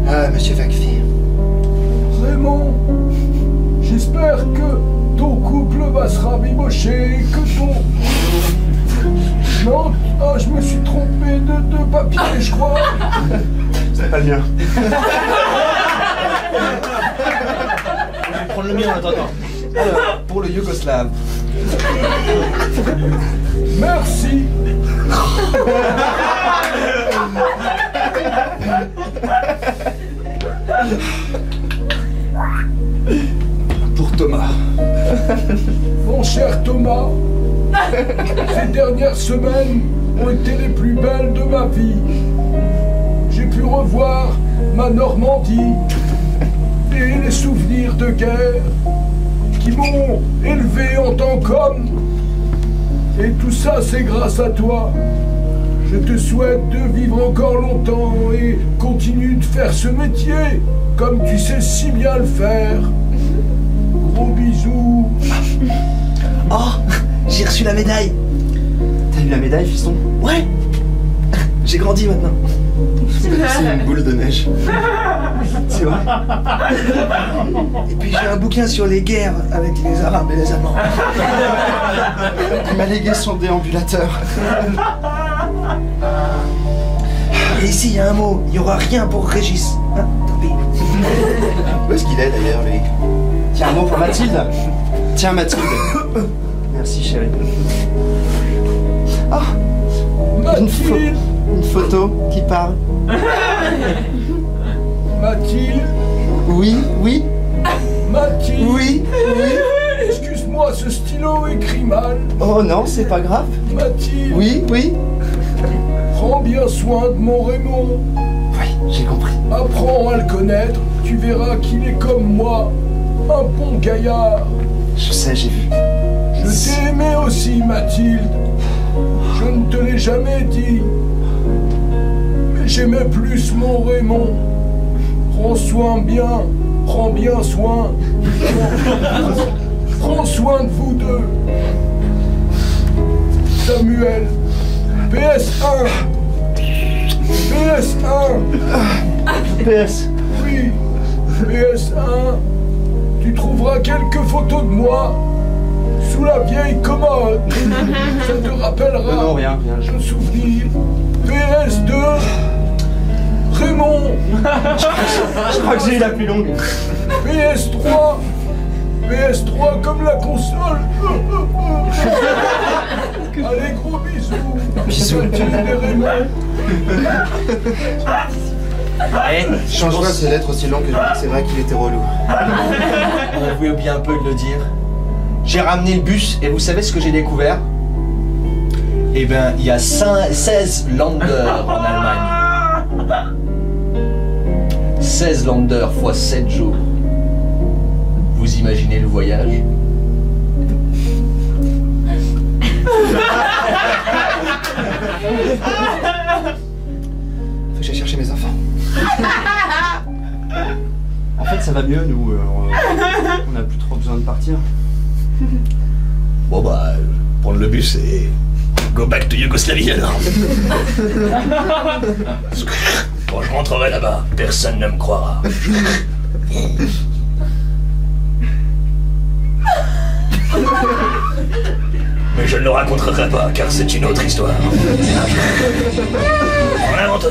Ah, Monsieur Vacfi. Raymond, j'espère que ton couple va se rabibocher, que ton... Non, ah, je me suis trompé de papier, je crois. C'est pas le mien. Je vais prendre le mien en attendant. Alors, pour le Yougoslave. Merci. Pour Thomas. Mon cher Thomas, ces dernières semaines, ont été les plus belles de ma vie. J'ai pu revoir ma Normandie et les souvenirs de guerre qui m'ont élevé en tant qu'homme. Et tout ça, c'est grâce à toi. Je te souhaite de vivre encore longtemps et continue de faire ce métier comme tu sais si bien le faire. Gros bisous. Oh, j'ai reçu la médaille. T'as eu la médaille, fiston? Ouais. J'ai grandi maintenant. C'est une boule de neige. C'est vrai. Et puis j'ai un bouquin sur les guerres avec les Arabes et les Allemands. Il m'a légué son déambulateur. Et ici, il y a un mot. Il n'y aura rien pour Régis. Hein, tant pis. Où est-ce qu'il est d'ailleurs, lui? Tiens, un mot pour Mathilde. Tiens, Mathilde. Merci, chérie. Ah, Mathilde. Une photo qui parle. Mathilde. Oui, oui. Mathilde. Oui, oui. Excuse-moi, ce stylo écrit mal. Oh non, c'est pas grave. Mathilde. Oui, oui. Prends bien soin de mon Raymond. Oui, j'ai compris. Apprends à le connaître, tu verras qu'il est comme moi, un bon gaillard. Je sais, j'ai vu. Je t'ai aimé aussi, Mathilde. Je ne te l'ai jamais dit. Mais j'aimais plus mon Raymond. Prends bien soin. Prends soin de vous deux. Samuel. PS1. PS. Oui. PS1. Tu trouveras quelques photos de moi sous la vieille commode. Ça te rappellera Non, rien. un souvenir. PS2. Raymond. Je crois que j'ai eu la plus longue. PS3. PS3 comme la console. Allez, gros bisous. Bisous. Mathilde et Raymond. Change-moi ces lettres aussi longues que c'est vrai qu'il était relou. On pouvait oublier un peu de le dire. J'ai ramené le bus et vous savez ce que j'ai découvert? Eh ben, il y a 16 Länder en Allemagne. 16 Länder fois 7 jours. Vous imaginez le voyage? Faut que j'aille chercher mes enfants. En fait, ça va mieux, nous. On n'a plus trop besoin de partir. Bon bah, prendre le bus et go back to Yougoslavie alors. Quand je rentrerai là-bas, personne ne me croira. Mais je ne le raconterai pas, car c'est une autre histoire. On l'invente.